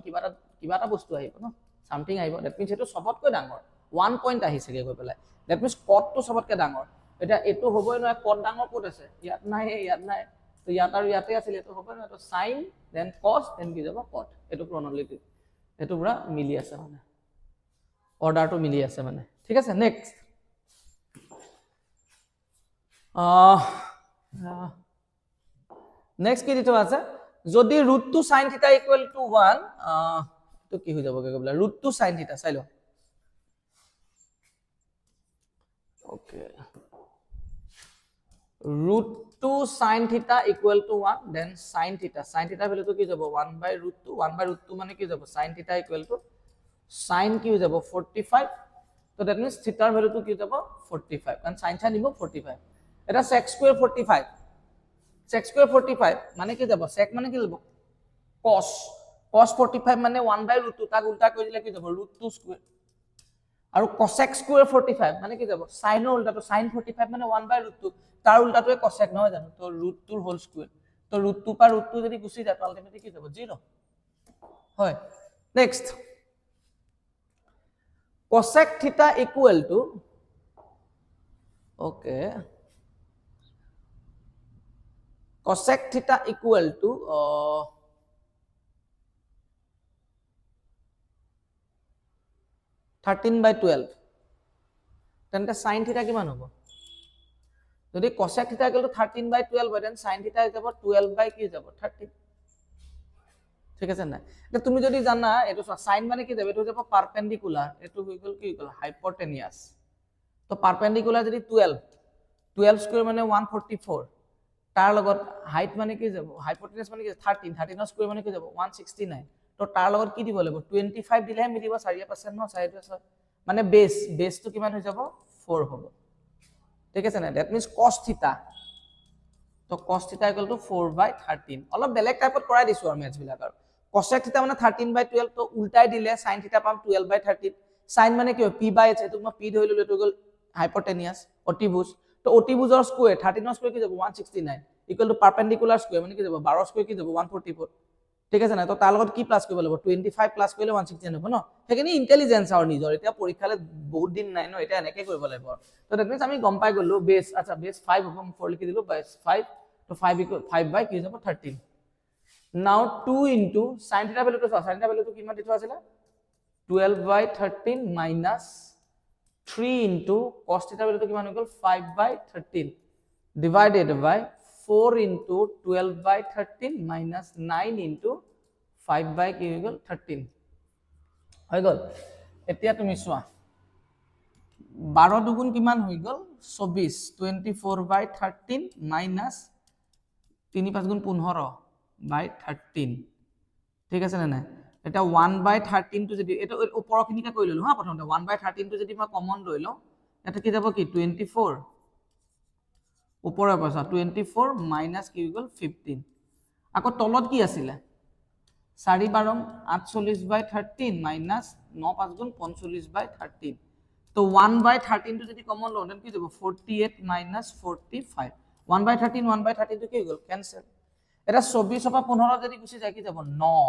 কিবা এটা বস্তু আহিব ন সামথিং আহিব দ্যাট মিন্স এটো সবতকৈ ডাঙৰ 1 পইণ্ট আহিছেগে গৈ পেলাই দ্যাট মিন্স cot টো সবতকৈ ডাঙৰ এটা এটো হ'বই নহয় cot ডাঙৰ ক'ত আছে ইয়াত নাই তো ইয়াত আৰু ইয়াতে আছিল এটো হ'বই নহয় তো sin দেন cos দেন কি যাব cot এটো ক্ৰনলিটি এটো পুৰা মিলি আছে মানে অৰ্ডাৰটো মিলি আছে মানে ঠিক আছে নেক্সট নেক্সট কি দিটো আছে যদি √2 sin θ ইকুৱেল টু 1 তো কি হৈ যাবগে গবলা √2 sin θ চাই লো okay √2 sin θ equal to 1 then sin θ ভ্যালুটো কি যাব 1/√2 মানে কি যাব sin θ ইকুৱেল টু sin কি হৈ যাব 45 তো দ্যাট মিন্স থিটাৰ ভ্যালুটো কি যাব 45 কাৰণ sin θ নিব 45 এটা sec square 45 sec square 45 মানে কি যাব sec মানে কি যাব cos 45 মানে 1/√2 তাক উল্টা কৰি দিলে কি যাব √2 স্কয়াৰ আৰু cosec square 45 মানে কি যাব sin ৰ উল্টাটো sin 45 মানে 1/√2 তাৰ উল্টাটোৱে cosec নহয় জানো তো √2 হোল স্কয়াৰ তো √2 পা √2 যদি গুছি যায় তো আলটিমেটলি কি যাব 0 হয় next cosec theta equal to okay cosec theta equal to 13/12 তেন্তে sin theta কিমান হ'ব যদি cosec theta equal to 13/12 হয় দেন sin theta যাব 12 কি যাব 30 ঠিক আছে না এটা তুমি যদি জানা এটো sin মানে কি যাব এটো যাব পারপেন্ডিকুলার এটো হৈ গল কি গল হাইপোটেনিয়াস তো পারপেন্ডিকুলার যদি 12 স্কয়ার মানে 144 তার লগত হাইট মানে কি যাব হাইপোটেনিয়াস মানে কি 13 স্কয়ার মানে কি যাব 169 তো তার লগত কি দিব লাগিব 25 দিলে মিলিব 4% ন 4% মানে বেস তো কিমান হৈ যাব 4 হ'ব ঠিক আছে না দ্যাট মিন্স cos থিটা তো cos থিটা ইকুয়াল টু 4/13 অলপ বেলেগ টাইপত কৰাই দিছো আৰু ম্যাথছ বিলাক আৰু cosec থিটা মানে 13/12 তো উল্টাই দিলে sin থিটা পাম 12/13 sin মানে কি p/h এটো মই p ধৰি ললো এটো গল হাইপোটেনিয়াস অতিভুজ তো অতিভুজৰ স্কয়াৰ 13 ৰ স্কয়াৰ কি যাব 169 ইকুয়াল টু পারপেন্ডিকুলার স্কয়ার মানে কি যাব 12 স্কয়ার কি যাব 144 ঠিক আছে না তো তার লগত কি প্লাস কৰিব লাগিব 25 প্লাস কৰিলে 169 হ'ব ন হেখিনি ইন্টেলিজেন্স আৰু নিজৰ এতিয়া পৰীক্ষালে বহুত দিন নাই ন এটা এনেকৈ কৰিব লাগিব তো দ্যাট মিন্স আমি গম পাই গলো বেস আচ্ছা বেস 5 হ'ব মই 4 লিখি দিলো বেস 5 তো 5 equal 5 by কি যাব 13 now 2 into sin theta value to sin theta value to কিমান দিটো আছিল 12/13 minus 3 into cos theta value to কিমান হৈ গল 5/13 divided by 4 into 12/13 minus 9 into 5 by কি হৈ গল 13 হৈ গল এতিয়া তুমি চোৱা 12 দুগুণ কিমান হৈ গল 24 24/13 minus 3 5 গুণ 15/13 ঠিক আছে না না এটা 1/13 to যদি এটা উপৰখিনিকে কই ললো হা প্ৰথমতে 1/13 to যদি মই কমন লৈ লও এটা কি যাব কি 24 উপৰৰ পাছা 24 minus কি হৈ গল 15 আকৌ তলত কি আছিল 4 12 48/13 minus 9 5 গুণ 45/13 তো 1/13 to যদি কমন লও দেন কি যাব 48 minus 45 1/13 1/13 to কি হৈ গল ক্যান্সেল এটা 24 পৰা 15 যদি গুছি যায় কি যাব 9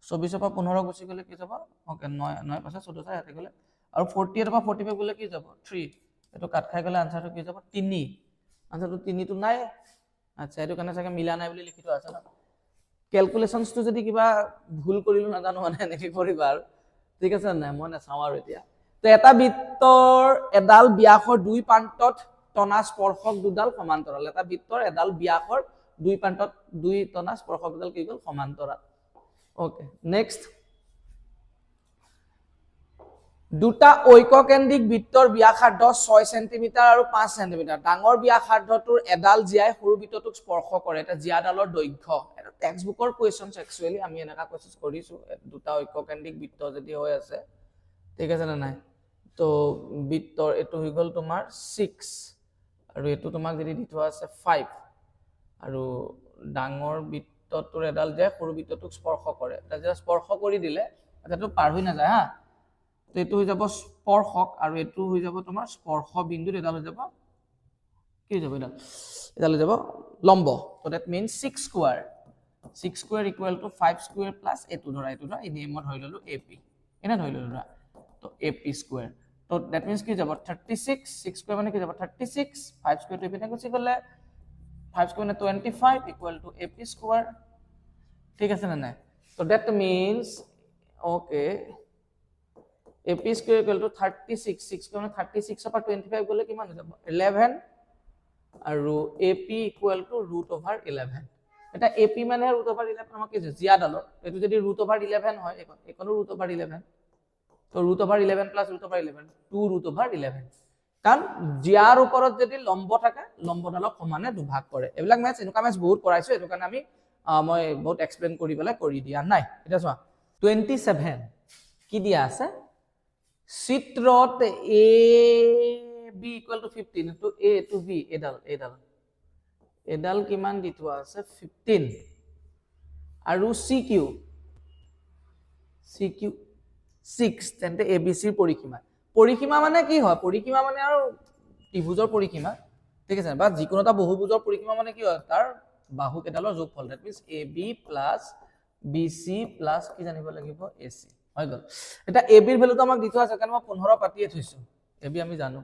24 পৰা 15 গুছি গলে কি যাব ওকে 9 9 পাছে 14 যায় ইয়াতে গলে আৰু 48 পৰা 45 গলে কি যাব 3 এটো কাট খাই গলে আনসারটো কি যাব 3 আনসারটো 3 তো নাই আচ্ছা এটো কানে চাগে মিলা নাই বুলি লিখি থোৱা আছে না ক্যালকুলেশনস তো যদি কিবা ভুল কৰিলো না জানো মানে এনেকে কৰিবা আৰু ঠিক আছে না মই না চাও আৰু এতিয়া তো এটা বৃত্তৰ এডাল ব্যাসৰ দুই প্ৰান্তত টনা স্পৰ্শক দুডাল সমান্তৰাল এটা বৃত্তৰ এডাল ব্যাসৰ দুই প্ৰান্তত দুই টনা স্পৰ্শক দুডাল কি গল সমান্তৰাল ওকে নেক্সট দুটা ঐককেন্দ্ৰিক বৃত্তৰ ব্যাসাৰ্ধ 6 সেমি আৰু 5 সেমি ডাঙৰ ব্যাসাৰ্ধটোৰ এডাল জিয়াই সৰু বৃত্তটোক স্পৰ্শ কৰে এটা জিয়াডালৰ দৈৰ্ঘ্য এটা টেক্সট বুকৰ কোৱেশ্চনছ একচুয়ালি আমি এনেকা কোৱেশ্চন কৰিছো দুটা ঐককেন্দ্ৰিক বৃত্ত যদি হৈ আছে ঠিক আছে না নাই তো বৃত্তৰ এটো হৈ গল তোমাৰ 6 আৰু এটো তোমাক যদি দি থোৱা আছে 5 আৰু ডাঙৰ বৃত্তটোৰ এডাল যে সৰু বৃত্তটোক স্পৰ্শ কৰে এটা যে স্পৰ্শ কৰি দিলে এটাটো পাৰ হৈ না যায় হা তো এটো হৈ যাব স্পৰ্শক আৰু এটো হৈ যাব তোমাৰ স্পৰ্শ বিন্দুত এডাল হৈ যাব কি হৈ যাব এডাল হৈ যাব লম্ব তো that means 6 square equal to 5 square plus এটো ধৰা এই নিয়মত হৈ ললো এপি এনে ধৰি ললো ধৰা তো এপি স্কয়াৰ তো দ্যাট মিন্স কি যাব 36 6 স্কয়াৰ মানে কি যাব 36 5 স্কয়াৰ টু এপিনে গুছি গলে 5 স্কয়াৰ মানে 25 ইকুয়াল টু এপি স্কয়াৰ ঠিক আছে না নাই তো that means okay AP square equal to 36 6 মানে 36 পৰা 25 গলে কিমান হৈ যাব 11 আৰু AP equal to √11 এটা AP মানে √11 আমাক কি জিয়াডালৰ এটো যদি √11 হয় এখনো √11 তো √11 প্লাস √11 2√11 কাৰণ জিয়াৰ ওপৰত যদি লম্ব থাকে লম্বডালক সমানে দুভাগ কৰে এবিলাক ম্যাথছ এনুকা ম্যাথছ বহুত কৰাইছো এটো কাৰণে আমি মই বহুত এক্সপ্লেইন কৰি পেলাই কৰি দিয়া নাই এটা চোৱা 27 কি দিয়া আছে চিত্ৰত AB equal to 15 to A to B এডাল কিমান দি থোৱা আছে 15 আৰু CQ 6 তেন্তে এবিসিৰ পৰিসীমা পৰিসীমা মানে কি হয় পৰিসীমা মানে আৰু ত্ৰিভুজৰ পৰিসীমা ঠিক আছে বা যিকোনো এটা বহুভুজৰ পৰিসীমা মানে কি হয় তাৰ বাহু কেইডালৰ যোগফল that means AB plus BC plus কি জানিব লাগিব এসি হৈ গল এটা এবিৰ ভ্যালুটো আমাক দি থোৱা আছে কাৰণ মই 15 পাতিয়ে থৈছো এবি আমি জানো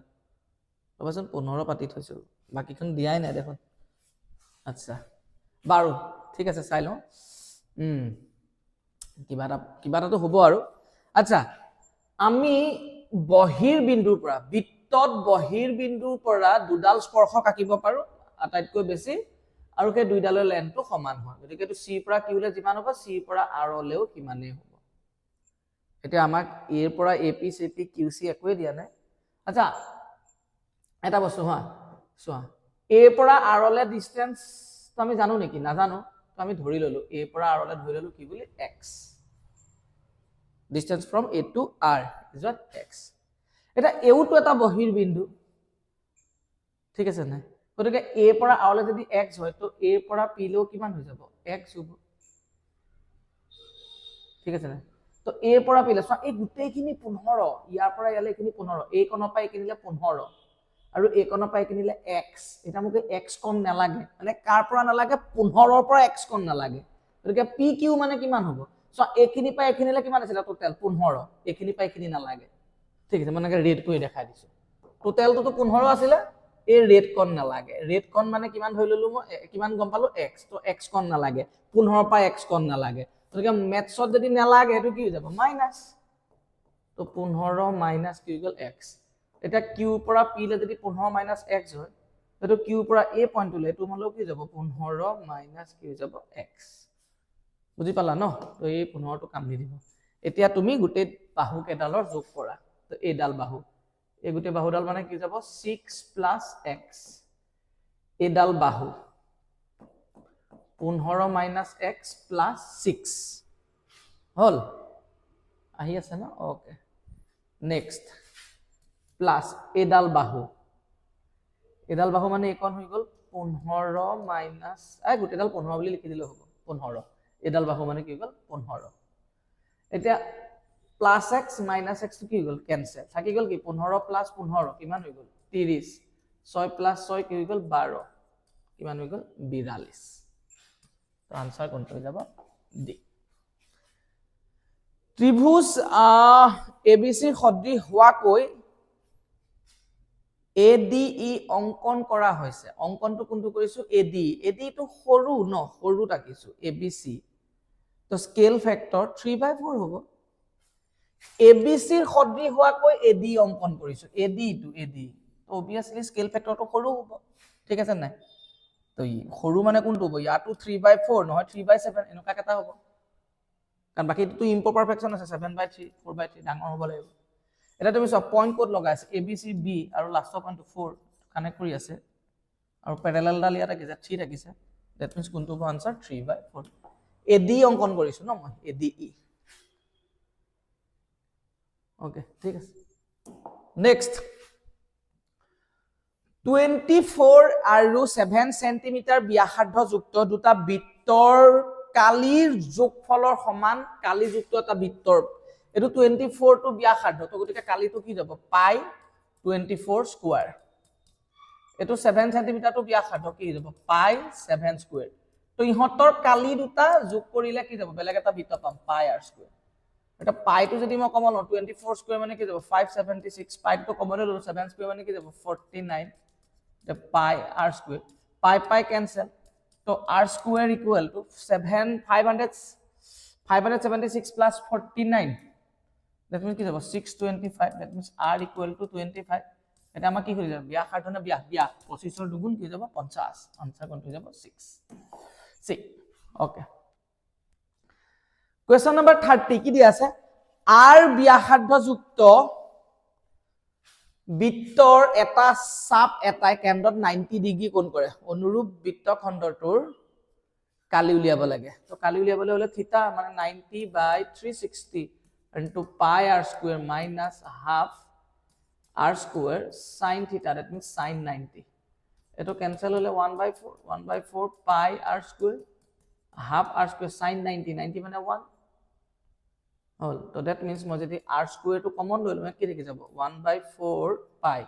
ৰবাচোন 15 পাতি থৈছো বাকিখন দিয়াই নাই দেখোন আচ্ছা বাৰু ঠিক আছে চাই লওঁ কিবা এটা তো হ'ব আৰু আচ্ছা আমি বহিৰ বিন্দুৰ পৰা বৃত্তত বহিৰ বিন্দুৰ পৰা দুডাল স্পৰ্শক আঁকিব পাৰো আটাইতকৈ বেছি আৰু সেই দুইডালৰ লেন্থটো সমান হয় গতিকে এটো সি পৰা কিউলে যিমান হ'ব সি পৰা আৰ লেও কিমানেই হ'ব এতিয়া আমাক এ ৰ পৰা এপি সিপি কিউসি একোৱে দিয়া নাই আচ্ছা এটা বস্তু হা চোৱা এ পৰা আৰ লে ডিসটেন্স তো আমি জানো নেকি নাজানো তো আমি ধৰি ললো এ পৰা আৰ লে ধৰি ললো কি বুলি x distance from a to r is what x এটা এউটো এটা বহিৰ বিন্দু ঠিক আছে না গতিকে a পৰা r লে যদি x হয় তো a পৰা p লেও কিমান হৈ যাব x হ'ব ঠিক আছে না তো a পৰা p লে সো এই গুটেইখিনি 15 ইয়াৰ পৰা ইয়ালে কিনি 15 a কোণৰ পৰা কিনিলে 15 আৰু a কোণৰ পৰা কিনিলে x এটা মোক x কোণ নালাগে মানে কাৰ পৰা নালাগে 15 ৰ পৰা x কোণ নালাগে গতিকে pq মানে কিমান হ'ব সো এখিনি পাই এখিনিলে কিমান আছিল টোটাল 15 এখিনি পাই এখিনি নালাগে ঠিক আছে মানে ৰেড কৰি দেখাই দিছো টোটালটো তো 15 আছিল এই ৰেড কোণ নালাগে ৰেড কোণ মানে কিমান ধৰি ললো মই কিমান গম পালো x তো x কোণ নালাগে 15 পাই x কোণ নালাগে গতিকে মেথছত যদি নালাগে এটো কি হৈ যাব মাইনাস তো 15 মাইনাস কি হৈ গল x এটা q পৰা p লে যদি 15 মাইনাস x হয় এটো q পৰা a পইণ্টলে এটো মলও কি যাব 15 মাইনাস কি হৈ যাব x বুজি পালা ন তো এই 15 টো কাম দি দিব এতিয়া তুমি গুটে বাহু কেডালৰ যোগ কৰা তো এডাল বাহু এই গুটে বাহুডাল মানে কি যাব 6 x এডাল বাহু 15 - x + 6 হল আহি আছে না ওকে নেক্সট প্লাস এডাল বাহু মানে একন হৈ গল 15 - গুটেডাল 15 বুলি লিখি দিলে হ'ব 15 এডাল বাহু মানে কি গল 15 এতিয়া প্লাস x মাইনাস x কি গল ক্যান্সেল থাকি গল কি 15 + 15 কিমান হৈ গল 30 6 + 6 কি হৈ গল 12 কিমান হৈ গল 42 তো आंसर কোনটো হৈ যাব ডি ত্রিভুজ এবিসি সদৃশ হোৱাকৈ এডিই অঙ্কন কৰা হৈছে অঙ্কনটো কোনটো কৰিছো এডি তো সৰু ন সৰু তাকিছো এবিসি তো স্কেল ফ্যাক্টৰ 3/4 হ'ব এবিসিৰ সদৃশ হোৱাকৈ এডি অঙ্কন কৰিছো এডি তো অবিয়াসলি স্কেল ফ্যাক্টৰটো সৰু হ'ব ঠিক আছে নাই তো সৰু মানে কোনটো হ'ব ইয়াটো 3/4 নহয় 3/7 এনেকা কেটা হ'ব কাৰণ বাকি তো ইম্প্ৰপাৰ ফ্ৰেকশন আছে 7/3 4/3 ডাঙৰ হ'ব লাগিব এটা তুমি সব পয়েন্ট কোড লগাইছে এ বি সি বি আৰু লাষ্টৰ পয়েন্টটো 4 কানেক্ট কৰি আছে আৰু প্যাৰালাল ডাল ইয়াত আছে 3 থাকিছে দ্যাট মিন্স কোনটো হ'ব आंसर 3/4 এডি অঙ্কন কৰিছো ন মই এডিই ওকে ঠিক আছে নেক্সট 24 আৰু 7 সেন্টিমিটাৰ ব্যাসাৰ্ধ যুক্ত দুটা বৃত্তৰ কালিৰ যোগফলৰ সমান কালি যুক্ত এটা বৃত্তৰ এটো 24 টু ব্যাসাৰ্ধ তো গতিকে কালিটো কি যাব পাই 24 স্কয়াৰ এটো 7 সেন্টিমিটাৰ টু ব্যাসাৰ্ধ কি যাব পাই 7 স্কয়াৰ তো ইহতৰ কালি দুটা যোগ কৰিলে কি যাব বেলেগ এটা বৃত্ত পাম পাই r স্কয়াৰ এটা পাইটো যদি মই কমন 24 স্কয়াৰ মানে কি যাব 576 পাইটো কমন ললো 7 স্কয়াৰ মানে কি যাব 49 the pi r square pi cancel so r square equal to 576 plus 49 that means কি যাব 625 that means r equal to 25 এটা আমা কি কৰি যাব ব্যাসাৰ্ধ না ব্যাস 25 ৰ দুগুণ কি যাব 50 आंसर কোনটো যাব 6 okay question number 30 কি দি আছে r ব্যাসাৰ্ধ যুক্ত বৃত্তৰ এটা চাপ এটাই কেন্দ্ৰত 90 ডিগ্ৰী কোণ কৰে অনুৰূপ বৃত্ত খণ্ডটোৰ কালি উলিয়াব লাগে তো কালি উলিয়াবলৈ হলে থিতা মানে 90/360 into pi r square minus half r square sin theta that means sin 90 এটো ক্যান্সেল হলে 1/4 pi r square half r square sin 90 90 মানে 1 হল তো দ্যাট মিন্স মই যদি r স্কয়ার টু কমন লৈ লম কি থাকি যাব 1/4 পাই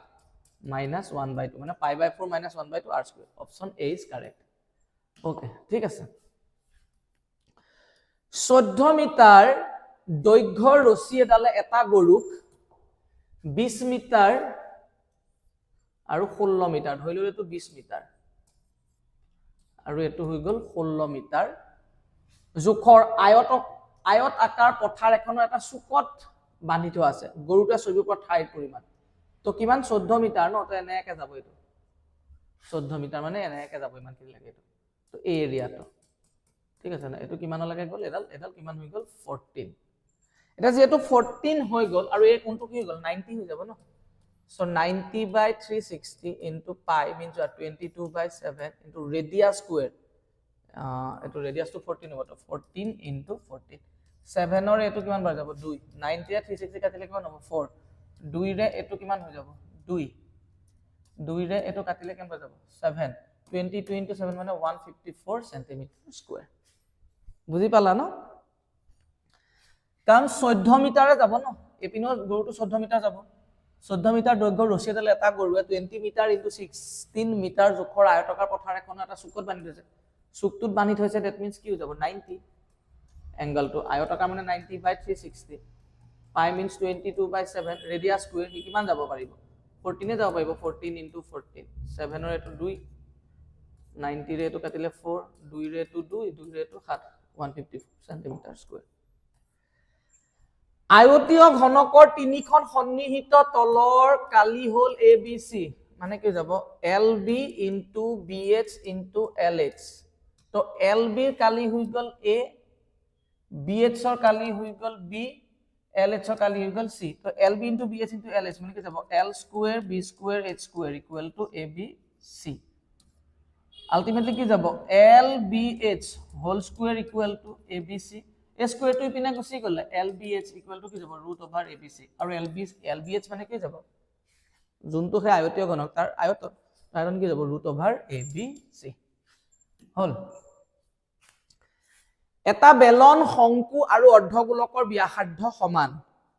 minus 1/2 মানে pi by 4 minus 1/2 r square option A is correct okay ঠিক আছে 14 মিটাৰ দৈৰ্ঘ্যৰ ৰছী এডালে এটা গৰুক 20 মিটাৰ আৰু 16 মিটাৰ ধৰি ললে তো 20 মিটাৰ আৰু এটো হৈ গল 16 মিটাৰ জোখৰ আয়ত আকাৰ পথাৰ এখনৰ এটা চুকত বান্ধি থোৱা আছে গৰুটা ছবিৰ পৰা ঠাইৰ পৰিমাণ তো কিমান 14 মিটাৰ ন তো এনেকে যাব এটো 14 মিটাৰ মানে এনেকে যাব ইমান কি লাগে এটো তো এই এৰিয়াটো ঠিক আছে না এটো কিমান লাগে গল এডাল কিমান হৈ গল 14 এটা যেটো 14 হৈ গল আৰু এই কোনটো কি হৈ গল 90 হৈ যাব ন so 90/360 into pi means 22/7 into radius square এটো radius to 14 হ'ব তো 14 into 14 7 or এটো কিমান বাৰ যাব 2 90 ৰে 360 কাটিলে কিমান হ'ব 4 2 ৰে এটো কিমান হৈ যাব 2 ৰে এটো কাটিলে কিমান বাৰ যাব 7 22 into 7 মানে 154 centimeter square বুজি পালা ন কাম 14 মিটাৰে যাব ন এপিনৰ গৰুটো 14 মিটাৰ যাব 14 মিটাৰ দৈৰ্ঘ্যৰ ৰছী এডালে এটা গৰুৱে 20 মিটাৰ into 16 মিটাৰ জোখৰ আয়তাকাৰ পথাৰ এখন এটা চুকত বান্ধি থৈছে চুকটোত বান্ধি থৈছে দ্যাট মিন্স কি হৈ যাব 90 এংগলটো আয়তাকাৰ মানে 90/360 পাই মিন্স 22/7 ৰেডিয়াস স্কয়াৰ কি কিমান যাব পাৰিব 14 এ যাব পাৰিব 14 into 14 7 ৰ এটো 2 90 ৰে এটো কাটিলে 4 2 ৰে এটো 2 ৰে এটো 7 154 centimeter square আয়তীয় ঘনকৰ তিনিখন সন্নিহিত তলৰ কালি হল ABC মানে কি যাব LB into BH into LH তো LB কালি হৈ গল A BH ৰ কালি হৈ গল B LH ৰ কালি হৈ গল C তো LB into BH into LH মানে কি যাব L square B square H square equal to ABC ultimately কি যাব LBH whole square equal to ABC a square to ইপিনে গুছি গলে LBH equal to কি যাব √ABC আৰু LBH মানে কি যাব যোনটো হে আয়তীয় ঘনক তাৰ আয়তন কি যাব √ABC হল এটা বেলন শংকু আৰু অৰ্ধগোলকৰ ব্যাসাৰ্ধ সমান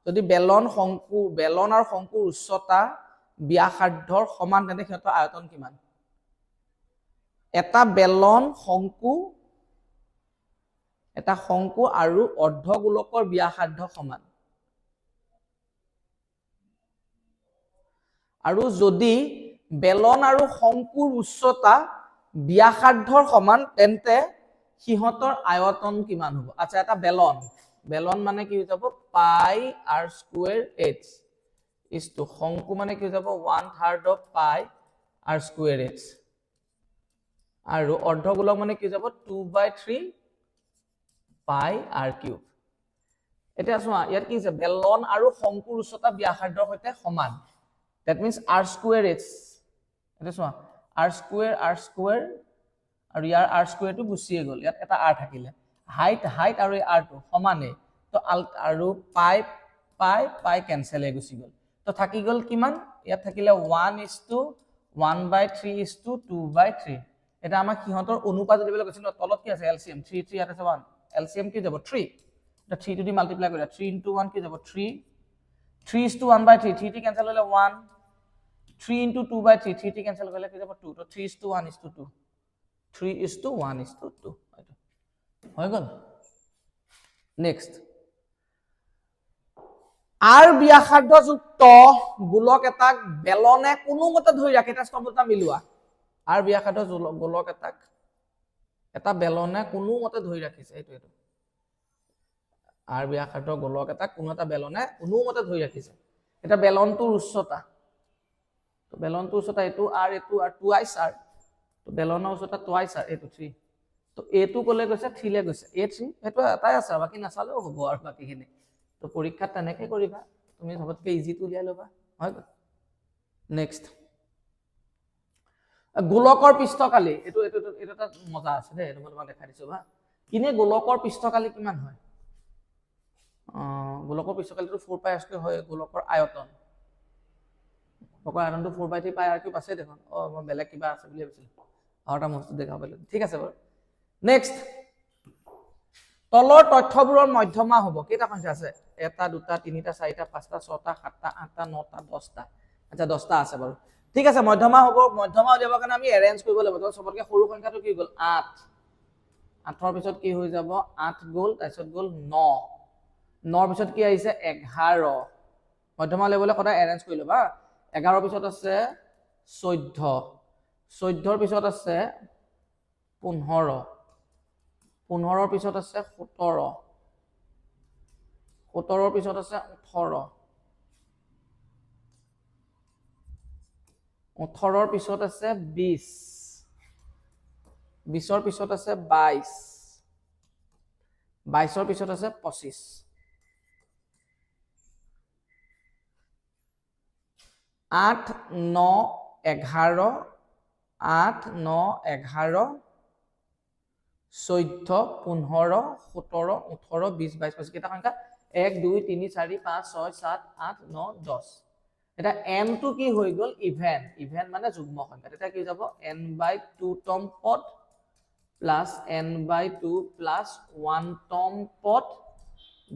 যদি বেলন আৰু শংকুৰ উচ্চতা ব্যাসাৰ্ধৰ সমান তেনে ক্ষেত্ৰত আয়তন কিমান এটা বেলন শংকু আৰু অৰ্ধগোলকৰ ব্যাসাৰ্ধ সমান আৰু যদি বেলন আৰু শংকুৰ উচ্চতা ব্যাসাৰ্ধৰ সমান তেন্তে সিহঁতৰ আয়তন কিমান হ'ব আচ্ছা এটা বেলন মানে কি হৈ যাব পাই r square h is to Shanku মানে কি হৈ যাব 1/3 of pi r square h আৰু অৰ্ধগোলক মানে কি হৈ যাব 2/3 pi r cube এটা চোৱা ইয়াত কি আছে বেলন আৰু শংকুৰ উচ্চতা ব্যাসাৰ্ধৰ সৈতে সমান that means r square h এটা চোৱা r square আৰু ইয়াৰ r square টো গুছিয়ে গল ইয়াত এটা r থাকিলে হাইট আৰু এই r টো সমানে তো আৰু পাই ক্যান্সেল হৈ গুছি গল তো থাকি গল কিমান ইয়াত থাকিলে 1:1/3:2/3 এটা আমাক কিহতৰ অনুপাত দিবলৈ কৈছিল তলত কি আছে LCM 3 ইয়াত আছে 1 LCM কি যাব 3 এটা 3 টু দি মাল্টিপ্লাই কৰিলে 3 into 1 কি যাব 3 3:1/3 3 টি ক্যান্সেল হলে 1 3 into 2/3 3 টি ক্যান্সেল কৰিলে কি যাব 2 তো 3:1:2 3:1:2 হৈ গল নেক্সট আর ব্যাসাৰ্ধ যুক্ত গোলক এটাক বেলনে কোনোমতে ধৰি ৰাখে এটা স্তম্ভটা মিলোৱা আৰ ব্যাসাৰ্ধ গোলক এটাক এটা বেলনে কোনোমতে ধৰি ৰাখিছে এইটো আৰ ব্যাসাৰ্ধ গোলক এটাক কোনো এটা বেলনে কোনোমতে ধৰি ৰাখিছে এটা বেলনটোৰ উচ্চতা তো বেলনটোৰ উচ্চতা এইটো আৰ টুৱাইস আৰ তো বেলনৰ উচ্চতা টুৱাইস আর এইটো 3 তো এটো কলে গৈছে 3 লে গৈছে A3 এটো এটাই আছে বাকি নাচালেও হ'ব আৰু বাকিখিনি তো পৰীক্ষাত তেনেকৈ কৰিবা তুমি সবতকৈ ইজিটো উলিয়াই লবা হয় নেক্সট গোলকৰ পৃষ্ঠকালি এটো এটা মজা আছে দে এটো মই তোমাক দেখাই দিছো বা কিনে গোলকৰ পৃষ্ঠকালি কিমান হয় গোলকৰ পৃষ্ঠকালিটো 4πr² হয় গোলকৰ আয়তন আয়তনটো 4/3 পাই r কিউব আছে দেখোন মই বেলেগ কিবা আছে বুলি ভাবিছিলো আৰু এটা মস্ত দেখাব পালে ঠিক আছে বাৰু নেক্সট তলৰ তথ্যবোৰৰ মধ্যমা হ'ব কেইটা সংখ্যা আছে 1 2 3 4 5 6 7 8 9 10টা আচ্ছা 10টা আছে বাৰু ঠিক আছে মধ্যমা হ'ব মধ্যমা উলিয়াবৰ কাৰণে আমি এৰেঞ্জ কৰিব লাগিব তো সবতকৈ সৰু সংখ্যাটো কি গ'ল 8 8ৰ পিছত কি হৈ যাব 8 গ'ল তাৰপিছত গ'ল 9 9ৰ পিছত কি আহিছে 11 মধ্যমা উলিয়াবলৈ সদায় এৰেঞ্জ কৰি ল'বা 11ৰ পিছত আছে 14 14ৰ পিছত আছে 15 15ৰ পিছত আছে 17 17ৰ পিছত আছে 18 18ৰ পিছত আছে 20 20ৰ পিছত আছে 22 22ৰ পিছত আছে 25 8 9 11 8 9 11 14 15 17 18 20 22 25 কেইটা সংখ্যা 1 2 3 4 5 6 7 8 9 10 এটা n টো কি হৈ গ'ল ইভেন মানে যুগ্ম সংখ্যা এটা কি যাব n/2 তম পদ প্লাস n/2 প্লাস 1 তম পদ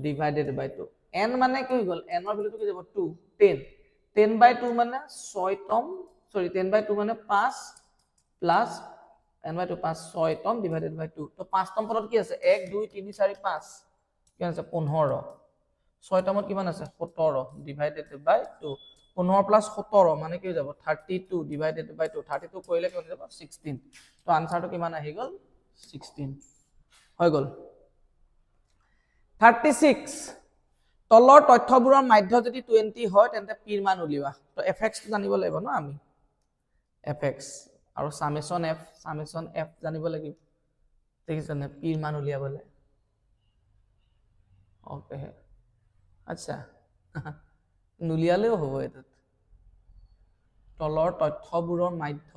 ডিভাইডেড বাই 2 n মানে কি হৈ গ'ল n ৰ ভ্যালুটো কি যাব 2 10 10/2 মানে 6 তম সরি 10/2 মানে 5 প্লাস n/2 5 6 তম ডিভাইডেড বাই 2 তো 5 তম পদত কি আছে 1 2 3 4 5 কি আছে 15 6 তমত কিমান আছে 17 ডিভাইডেড বাই 2 15 প্লাস 17 মানে কি হৈ যাব 32 ডিভাইডেড বাই 2 32 কৰিলে কি হৈ যাব 16 তো আনসাৰটো কিমান আহি গ'ল 16 হৈ গ'ল 36 তলৰ তথ্যবোৰৰ মাধ্য যদি 20 হয় তেন্তে p ৰ মান উলিওৱা তো fx জানিব লাগিব ন আমি fx আৰু সামেশন f জানিব লাগিব ঠিক আছে না p ৰ মান উলিয়াবলে ওকে আচ্ছা নুলিয়ালেও হ'ব এটাত তলৰ তথ্যবোৰৰ মাধ্য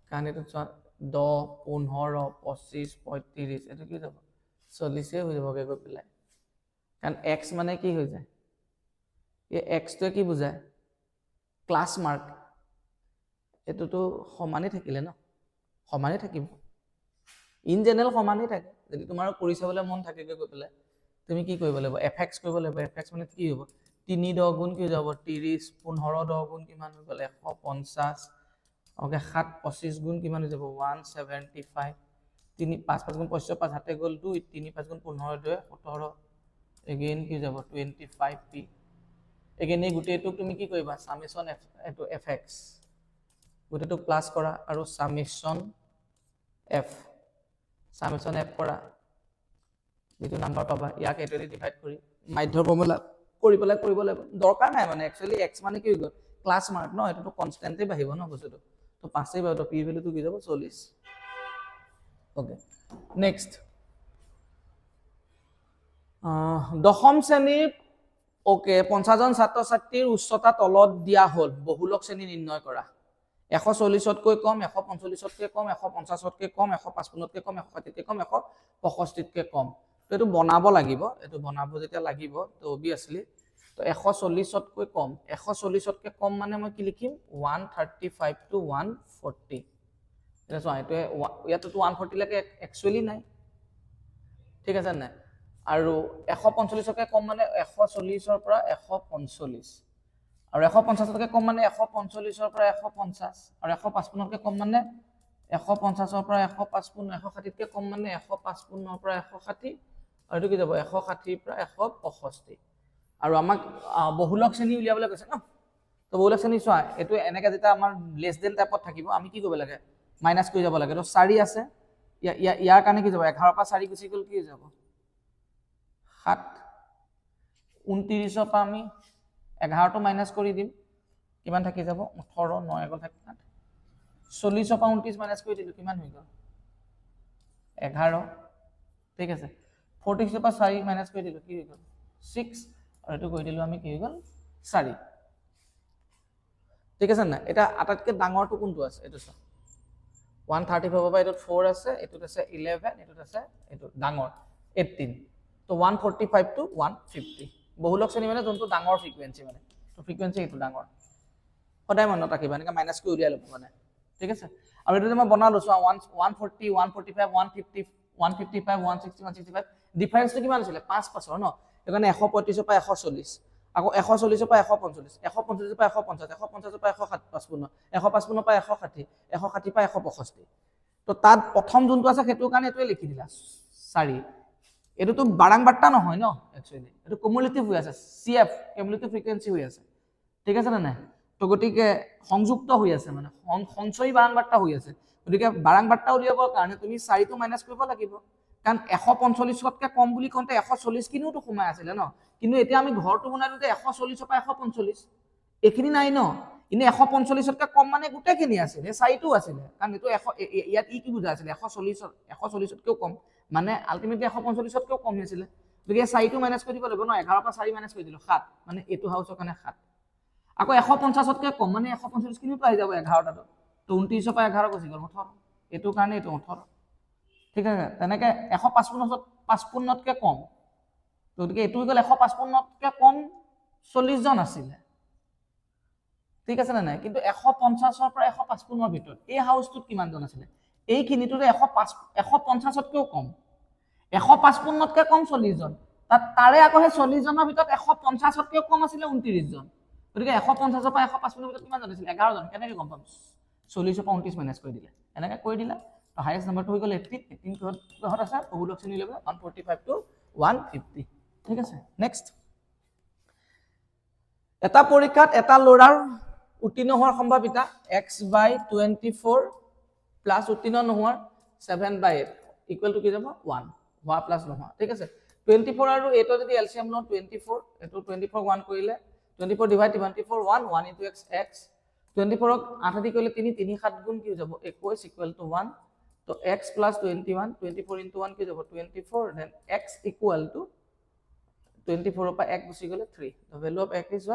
কাৰণ এটো 10 15 25 35 এটো কি যাব 40 হৈ যাবগে গৈ পেলাই কাৰণ x মানে কি হৈ যায় এই x টো কি বুজায় ক্লাস মার্ক এটো তো সমানে থাকিলে ন সমানে থাকিব ইন জেনারেল সমানে থাকে যদি তোমাৰ কৰি চাবলৈ মন থাকে গৈ পেলাই তুমি কি কৰিব লাগিব fx কৰিব লাগিব fx মানে কি হ'ব 3 10 গুণ কি যাব 30 15 10 গুণ কিমান হৈ গ'ল 150 ওকে 7 25 গুণ কিমান হৈ যাব 175 3 5 5 গুণ 25 5 হাতে গ'ল 2 3 5 গুণ 15 2 17 again কি যাব 25p again এই গুটেটো তুমি কি কৰিবা সামেশন f এটো fx গুটেটো প্লাস কৰা আৰু সামেশন f কৰা যেটো নাম্বাৰ পাবা ইয়াক এটোৰে ডিভাইড কৰি মাধ্য ফৰ্মুলা কৰিব লাগিব দৰকাৰ নাই মানে একচুয়ালি x মানে কি হৈ গ'ল ক্লাস মার্ক ন এটো তো কনস্ট্যান্টে বাঢ়িব ন বস্তুটো তো 5 এ বাঢ়িব তো p ভ্যালুটো কি যাব 40 ওকে নেক্সট দশম শ্ৰেণীৰ ওকে 50 জন ছাত্ৰ ছাত্ৰীৰ উচ্চতা তলত দিয়া হ'ল বহুলক শ্ৰেণী নিৰ্ণয় কৰা 140 তকৈ কম 145 তকৈ কম 150 তকৈ কম 155 তকৈ কম 160 তকৈ কম 165 তকৈ কম তো এটো বনাব লাগিব এটো বনাব যেতিয়া লাগিব তো অবিয়াসলি তো 140 তকৈ কম 140 তকৈ কম মানে মই কি লিখিম 135 টু 140 এটা চোৱা এটো ইয়াতো 140 লৈকে একচুয়ালি নাই ঠিক আছে নাই আৰু 145 তকৈ কম মানে 140 ৰ পৰা 145 আৰু 150 তকৈ কম মানে 145 ৰ পৰা 150 আৰু 155 তকৈ কম মানে 150 ৰ পৰা 155 160 তকৈ কম মানে 155 ৰ পৰা 160 আৰু এটো কি যাব 160 ৰ পৰা 165 আৰু আমাক বহুলক শ্ৰেণী উলিয়াবলৈ কৈছে ন তো বহুলক শ্ৰেণী চোৱা এটো এনেকা যেটা আমাৰ লেস দেন টাইপত থাকিব আমি কি কৰিব লাগে মাইনাস কৰি যাব লাগে তো 4 আছে ইয়াৰ কাৰণে কি যাব 11 পৰা 4 গুচি গ'ল কি যাব 7 29 ৰ পৰা আমি 11 টো মাইনাস কৰি দিম কিমান থাকি যাব 18 9 গ'ল থাকি 40 ৰ পৰা 29 মাইনাস কৰি দিলো কিমান হৈ গ'ল 11 ঠিক আছে 46 ৰ পৰা 4 মাইনাস কৰি দিলো কি হৈ গ'ল 6 আৰু এটো কৰি দিলো আমি কি হৈ গ'ল 4 ঠিক আছে না এটা আটাতকৈ ডাঙৰটো কোনটো আছে এটো চা 135 পৰা এটো 4 আছে এটোত আছে 11 এটোত আছে এটো ডাঙৰ 18 তো 145 টু 150 বহুলক শ্ৰেণী মানে যোনটো ডাঙৰ ফ্ৰিকুৱেন্সি মানে তো ফ্ৰিকুৱেন্সি এটো ডাঙৰ সদায় মনত ৰাখিবা এনেকা মাইনাস কৰি উলিয়াই ল'ব মানে ঠিক আছে আৰু এটো মই বনালো চোৱা 140 145 150 155 160 165 ডিফাৰেন্সটো কিমান আছিলে 5 5 ন এখানে 135 পৰা 140 আকৌ 140 পৰা 145 145 পৰা 150 150 পৰা 155 155 পৰা 160 160 পৰা 165 তো তাত প্ৰথম যোনটো আছে সেইটো কাৰণে এটোৱে লিখি দিলা 4 এটোতো বাৰাং বাৰ্তা নহয় ন একচুয়ালি এটো কুমুলেটিভ হৈ আছে সিএফ কিউমুলেটিভ ফ্ৰিকোয়েন্সি হৈ আছে ঠিক আছে না নাই তো গতিকে সংযুক্ত হৈ আছে মানে সঞ্চয়ী বাৰাং বাৰ্তা হৈ আছে গতিকে বাৰাং বাৰ্তা উলিয়াবৰ কাৰণে তুমি 4 টো মাইনাস কৰিব লাগিব কাৰণ 145 তকৈ কম বুলি কওঁতে 140 কিনোটো সোমাই আছিল ন কিন্তু এতিয়া আমি ঘৰটো বনাইতে 140 পৰা 145 এখিনি নাই ন ইনে 145 তকৈ কম মানে গুটেখিনি আছিল এই 4 টো আছিল কাৰণ এটো ইয়াত ই কি বুজা আছিল 140 তকৈ কম মানে আলটিমেটলি 145 তকৈ কম আছিল গতিকে 4 টো মাইনাস কৰি দিব লাগিব ন 11 পৰা 4 মাইনাস কৰি দিলো 7 মানে এটো হাউসৰ কাৰণে 7 আকৌ 150 তকৈ কম মানে 145 কিনোটো আহি যাব 11 টাটো তো 29 পৰা 11 গুচি গল 18 এটো কাৰণে এটো 18 ঠিক আছে তেনেকে 155 তকৈ কম তো গতিকে এটো গল 155 তকৈ কম 40 জন আছিল ঠিক আছে না নাই কিন্তু 150 ৰ পৰা 155 ৰ ভিতৰত এই হাউসটোত কিমান জন আছিল এইখিনিটোতে 150 তকৈ কম 155 তকৈ কম 40 জন তাৰে আকৌ হে 40 জনৰ ভিতৰত 150 তকৈ কম আছিল 29 জন গতিকে 150 পৰা 155 ৰ ভিতৰত কিমান জন আছিল 11 জন কেনেকৈ গম পাম 40 পৰা 29 মাইনাস কৰি দিলে এনেকৈ কৰি দিলা তো হাইয়েস্ট নাম্বাৰটো হৈ গল 18 কিহত আছে বহুলক শ্ৰেণী লেভেল 145 টু 150 ঠিক আছে নেক্সট এটা পৰীক্ষাত এটা লৰাৰ উত্তীৰ্ণ হোৱাৰ সম্ভাৱিতা x/24 প্লাস উত্তীৰ্ণ নোহোৱাৰ 7/8 ইকুৱেল টু কি যাব 1 হোৱা প্লাস নোহোৱা ঠিক আছে 24 আৰু 8 যদি এলসিএম লওঁ 24 এটো 24 1 কৰিলে 24 ডিভাইড 24 1 1 into x 24 ক 8 দি কৰিলে 3 3 7 গুণ কি যাব 21 ইকুৱেল টু 1 তো x plus 21 24 into 1 কি যাব 24 then x equal to 24 পৰা 1 গুছি গলে 3 the value of x is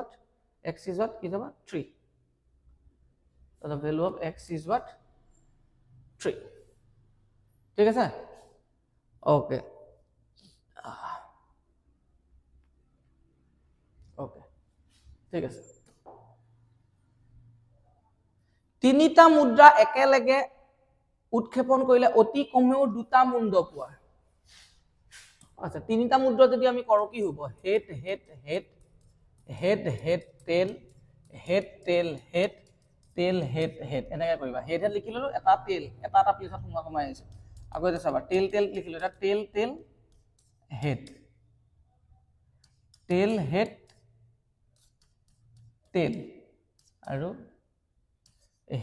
what কি যাব 3 so the value of x is what 3 ঠিক আছে ওকে ওকে ঠিক আছে তিনিটা মুদ্ৰা একেলগে উৎক্ষেপণ কৰিলে অতি কমেও দুটা মুণ্ড পোৱা আচ্ছা তিনিটা মুদ্ৰা যদি আমি কৰো কি হ'ব head head head head head টেল হেড টেল হেড টেল হেড হেড এনেকৈ কৰিবা হেড হেড লিখি ললো এটা টেল এটা প্লেছত সোমাই আহিছে আকৌ এটা চাবা টেল টেল লিখিলো এটা টেল টেল হেড টেল হেড টেল আৰু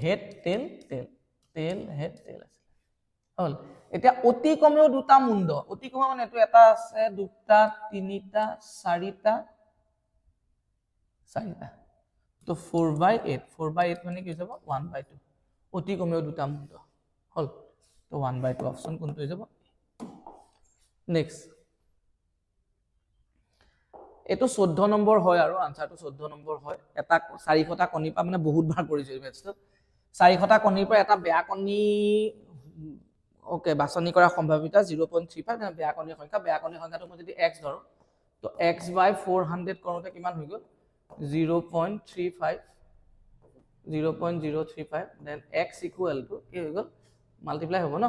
হেড টেল টেল টেল হেড টেল আছে হল এতিয়া অতি কমেও দুটা মুণ্ড অতি কমেও মানে এটো এটা আছে দুটা তিনিটা চাৰিটা তো 4/8 4/8 মানে কি যাব 1/2 অতি কমেও দুটা মুণ্ড হল তো 1/2 অপশন কোনটো হৈ যাব নেক্সট এটো 14 নম্বৰ হয় আৰু আনসাৰটো 14 নম্বৰ হয় এটা 400টা কণী পা মানে বহুত বাৰ কৰিছে মেথছটো 400টা কণীৰ পৰা এটা বেয়া কণী ওকে বাছনি কৰা সম্ভাৱিতা 0.35 বেয়া কণীৰ সংখ্যাটো মই যদি x ধৰো তো x/400 কৰোতে কিমান হৈ গল 0.35 then x equal to কি হৈ গল মাল্টিপ্লাই হ'ব ন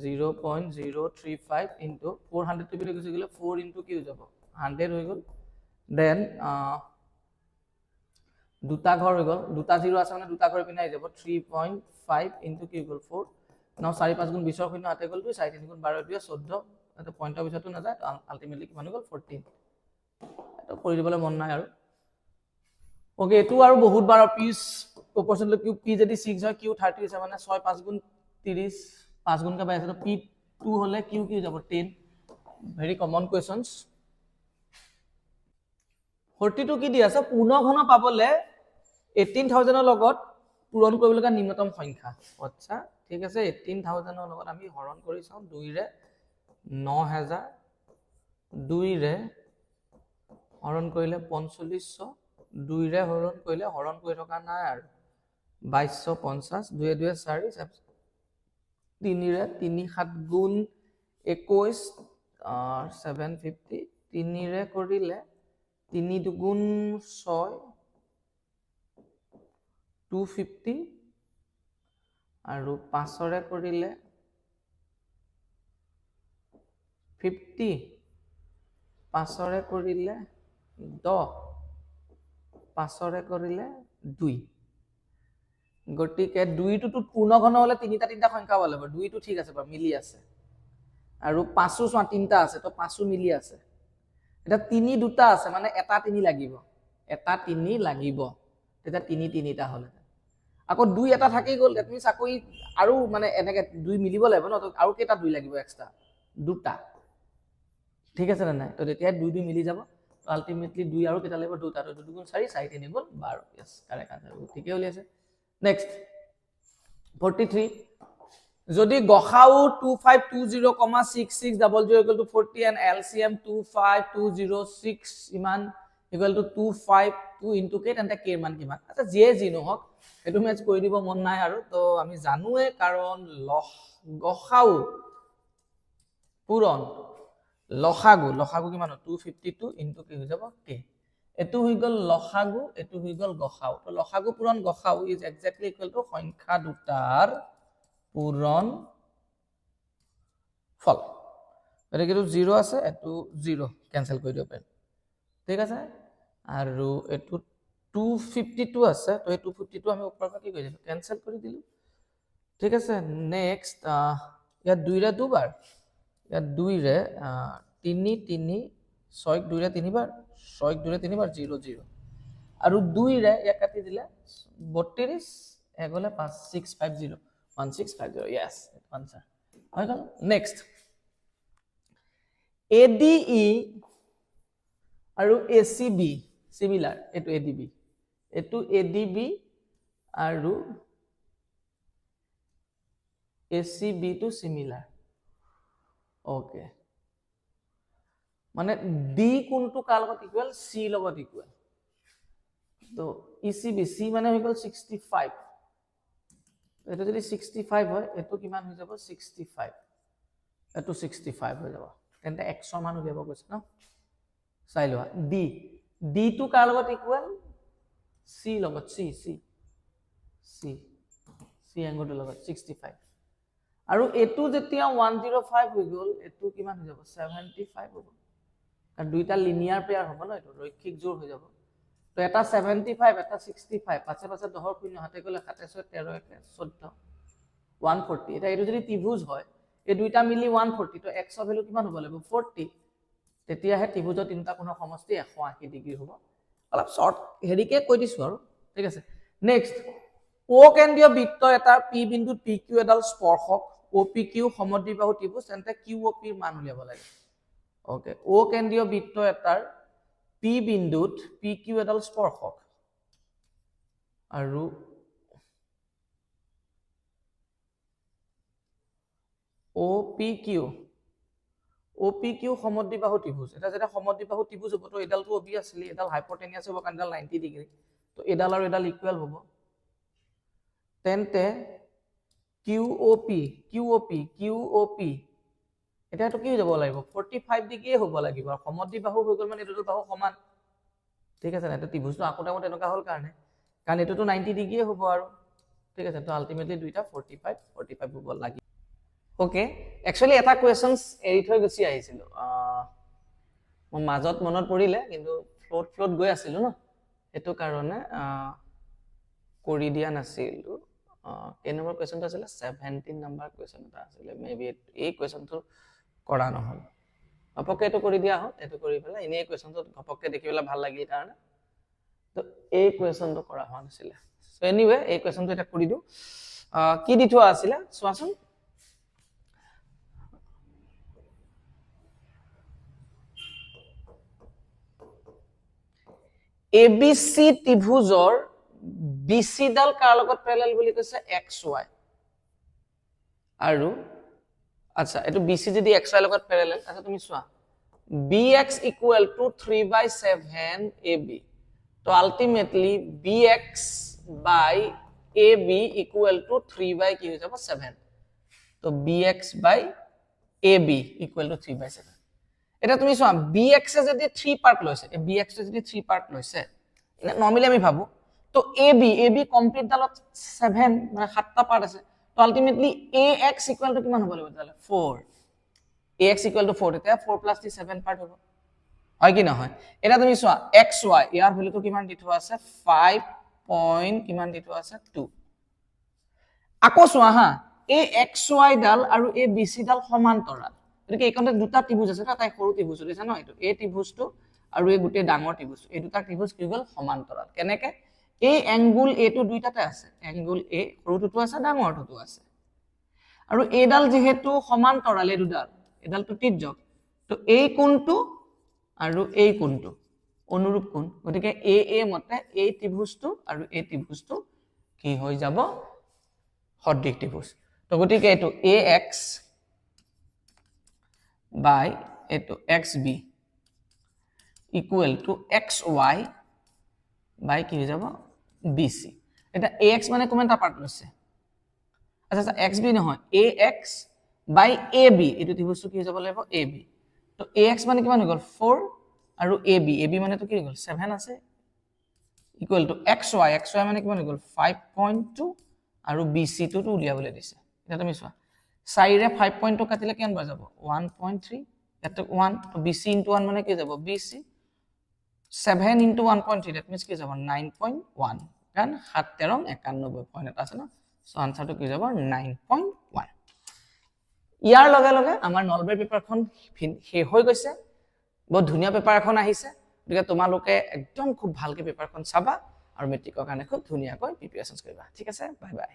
0.035 into 400 to গুছি গলে 4 into কি হৈ যাব 100 হৈ গল then দুটা ঘৰ হৈ গল দুটা 0 আছে মানে দুটা ঘৰ পিনে আহি যাব 3.5 into কি হৈ গল 4 নাও 4 5 গুণ 20 ৰ শূন্য হাতে গল 2 4 3 গুণ 12 2 14 এটা পইণ্টৰ পিছতো না যায় আলটিমেটলি কিমান হৈ গল 14 এটা কৰি দিবলৈ মন নাই আৰু ওকে এটো আৰু বহুত বাৰ পিস প্ৰপোৰ্শনেল কিউব p যদি 6 হয় q 30 আছে মানে 6 5 গুণ 30 5 গুণ কা বাই আছে তো p 2 হলে q কি হৈ যাব 10 ভেৰি কমন কোৱেশ্চনছ 42 কি দি আছে পূৰ্ণ ঘন পাবলে 18000 ৰ লগত পূৰণ কৰিবলগা নিম্নতম সংখ্যা আচ্ছা ঠিক আছে 18000 ৰ লগত আমি হৰণ কৰি চাও 2 ৰে 9000 2 ৰে হৰণ কৰিলে 4500 2 ৰে হৰণ কৰিলে হৰণ কৰি থকা নাই আৰু 2250 2 2 4 3 ৰে 3 7 গুণ 21 750 3 ৰে কৰিলে 3 দুগুণ 6 250 আৰু 5 ৰে কৰিলে 50 5ৰে কৰিলে 10 5ৰে কৰিলে 2 গতিকে 2টো পূৰ্ণঘন হলে তিনিটা সংখ্যা হ'ব লাগিব 2টো ঠিক আছে বাৰু মিলি আছে আৰু 5ও চোৱা তিনিটা আছে তো 5ও মিলি আছে এটা 3 দুটা আছে মানে এটা 3 লাগিব এটা 3 লাগিব তেতিয়া 3 তিনিটা হলে আকৌ 2 এটা থাকি গ'ল দ্যাট মিন্স আকৌ আৰু মানে এনেকে 2 মিলিব লাগিব ন তো আৰু কেইটা 2 লাগিব এক্সট্ৰা দুটা ঠিক আছে না নাই তো তেতিয়া 2 মিলি যাব তো আলটিমেটলি 2 আৰু কেইটা লাগিব দুটা তো 2 গুণ 4 4 3 গুণ 12 यस কাৰেক্ট আনসাৰ ঠিকে উলিয়াইছে নেক্সট 43 যদি গসাউ 2520,6600 40 and LCM 25206 ইমান ইকুয়াল টু 252 ইনটু k তেন্তে k মান কিমান আচ্ছা যিয়ে যি নহওক এটো মেচ কৰি দিব মন নাই আৰু তো আমি জানোৱে কাৰণ গসাউ পূৰণ লসাগু কিমান 252 ইনটু কি হৈ যাব k এটো হৈ গল লসাগু এটো হৈ গল গসাউ তো লসাগু পূৰণ গসাউ ইজ এক্স্যাক্টলি ইকুয়াল টু সংখ্যা দুটাৰ পূৰণ ফল এটা কিন্তু 0 আছে এটো 0 ক্যান্সেল কৰি দিব পাৰিম ঠিক আছে আৰু এটো 252 আছে তো এই 252 আমি ওপৰৰ পৰা কি কৰি দিলো ক্যান্সেল কৰি দিলো ঠিক আছে নেক্সট ইয়াত 2 ৰে দুবাৰ ইয়াত 2 ৰে 3 3 6 2 ৰে 3 বাৰ 6 2 ৰে 3 বাৰ 0 0 আৰু 2 ৰে ইয়াক কাটি দিলে 32 এগলে 5650 1650 yes answer হৈ গল নেক্সট ADE আৰু ACB সিমিলাৰ এটো ADB আৰু ACB টু সিমিলার ওকে মানে D কোনটো কাল লগত ইকুয়াল C লগত ইকুয়াল তো ECB C মানে হৈ গল 65 এটো যদি 65 হয় এটো কিমান হৈ যাব 65 এটো 65 হৈ যাব তেন্তে 100 মান উলিয়াব কৈছে ন চাই লোৱা D টু কাল লগত ইকুয়াল C লগত C এংগলটো লগত 65 আৰু এটো যেতিয়া 105 হৈ গল এটো কিমান হৈ যাব 75 হ'ব কাৰণ দুইটা লিনিয়াৰ পেয়াৰ হ'ব ন এটো ৰৈখিক জোড় হৈ যাব তো এটা 75 এটা 65 পাছে পাছে 10 শূন্য হাতে গলে 27 13 14 140 এটা এটো যদি ত্ৰিভুজ হয় এই দুইটা মিলি 140 তো x ৰ ভ্যালু কিমান হ'ব লাগিব 40 তেতিয়াহে ত্ৰিভুজৰ তিনিটা কোণৰ সমষ্টি 180 ডিগ্ৰী হ'ব অলপ শৰ্ট হেৰিকে কৈ দিছো আৰু ঠিক আছে নেক্সট O কেন্দ্ৰীয় বৃত্ত এটাৰ P বিন্দুত PQ এডাল স্পৰ্শক OPQ সমদ্বিবাহু ত্ৰিভুজ তেন্তে QOP ৰ মান উলিয়াব লাগে ওকে O কেন্দ্ৰীয় বৃত্ত এটাৰ P বিন্দুত PQ এডাল স্পৰ্শক আৰু OPQ সমদ্বিবাহু ত্ৰিভুজ এটা যেটা সমদ্বিবাহু ত্ৰিভুজ হ'ব তো এডালটো অবিয়াসলি এডাল হাইপোটেনিয়াস হ'ব কাৰণ এডাল 90 ডিগ্ৰী তো এডাল আৰু এডাল ইকুয়াল হ'ব তেন্তে QOP এটা তো কি হৈ যাব লাগিব 45 ডিগ্ৰী হ'ব লাগিব আৰু সমদ্বিবাহু হৈ গল মানে এটো বাহু সমান ঠিক আছে না এটা ত্ৰিভুজটো আকোটামত এনেকা হল কাৰণ এটোটো 90 ডিগ্ৰী হ'ব আৰু ঠিক আছে তো আলটিমেটলি দুইটা 45 হ'ব লাগিব ওকে একচুয়ালি এটা কোৱেশ্চনস এৰি থৈ গুছি আহিছিল মই মাজত মনত পৰিলে কিন্তু ফ্লোট গৈ আছিল ন এটো কাৰণে কৰি দিয়া নাছিল কেই নম্বৰ কোৱেশ্চনটো আছিল 17 নম্বৰ কোৱেশ্চন এটা আছিল মেবি এই কোৱেশ্চনটো কৰা নহল ঘপককে এটো কৰি দিয়া হল এটো কৰি পেলাই এনে কোৱেশ্চনটো ঘপককে দেখিবলৈ ভাল লাগিল কাৰণে তো এই কোৱেশ্চনটো কৰা হোৱা নাছিল সো এনিৱে এই কোৱেশ্চনটো এটা কৰি দিও কি দি থোৱা আছিল চোৱাচোন ABC ত্ৰিভুজৰ BC ডাল কাৰ লগত প্যাৰেলাল বুলি কৈছে XY আৰু আচ্ছা এটো BC যদি XY লগত প্যাৰেলাল আচ্ছা তুমি চোৱা BX equal to 3/7 AB তো ultimately BX by AB equal to 3 by কি হৈ যাব 7 তো BX by AB equal to 3/7 এটা তুমি চোৱা BX এ যদি 3 পার্ট লৈছে BX এ যদি 3 পার্ট লৈছে নরমালি আমি ভাবো তো AB কমপ্লিট ডালত 7 মানে 7টা পার্ট আছে তো আলটিমেটলি AX ইকুয়াল টু কিমান হ'ব লাগিব তাহলে 4 ax equal to 4 তেতিয়া 4 plus 3 7 পাৰ্ট হ'ব হয় কি নহয় এটা তুমি চোৱা xy ইয়াৰ ভ্যালুটো কিমান দি থোৱা আছে 5 পইণ্ট কিমান দি থোৱা আছে 2 আকৌ চোৱা হা এই xy ডাল আৰু এই bc ডাল সমান্তৰাল গতিকে এইকণতে দুটা ত্ৰিভুজ আছে এটা সৰু ত্ৰিভুজ দিছে ন এইটো এই ত্ৰিভুজটো আৰু এই গোটেই ডাঙৰ ত্ৰিভুজ এই দুটা ত্ৰিভুজ কি গল সমান্তৰাল কেনেকে এই এংগুল এ টো দুইটাতে আছে এংগুল এ সৰুটো আছে ডাঙৰটো আছে আৰু এডাল যেহেতু সমান্তৰাল এই দুডাল এডালটো তিৰ্যক তো এই কোণটো আৰু এই কোণটো অনুৰূপ কোণ গতিকে এ মতে এই ত্ৰিভুজটো আৰু এই ত্ৰিভুজটো কি হৈ যাব সদৃশ ত্ৰিভুজ তো গতিকে এটো ax by এটো xb equal to xy by কি হৈ যাব bc এটা ax মানে কোন এটা পাৰ্ট লৈছে আচ্ছা আচ্ছা xb নহয় ax by ab এটো ত্ৰিভুজটো কি হৈ যাব লাগিব ab তো ax মানে কিমান হৈ গল 4 আৰু ab মানে তো কি হৈ গল 7 আছে equal to xy মানে কিমান হৈ গল 5.2 আৰু bc টো উলিয়াবলৈ দিছে এটা তুমি চোৱা 4 ৰে 5.2 কাটিলে কিমান বাৰ যাব 1.3 এটা 1 তো bc * 1 মানে কি যাব bc 7 * 1.3 that means কি যাব 9.1 কাৰণ 7 13 91 পইণ্ট এটা আছে না সো আনসাৰটো কি যাব 9.1 ইয়াৰ লগে লগে আমাৰ নলবেৰ পেপাৰখন শেষ হৈ গৈছে বহুত ধুনীয়া পেপাৰ এখন আহিছে গতিকে তোমালোকে একদম খুব ভালকে পেপাৰখন চাবা আৰু মেট্ৰিকৰ কাৰণে খুব ধুনীয়াকৈ প্ৰিপাৰেচন কৰিবা ঠিক আছে বাই বাই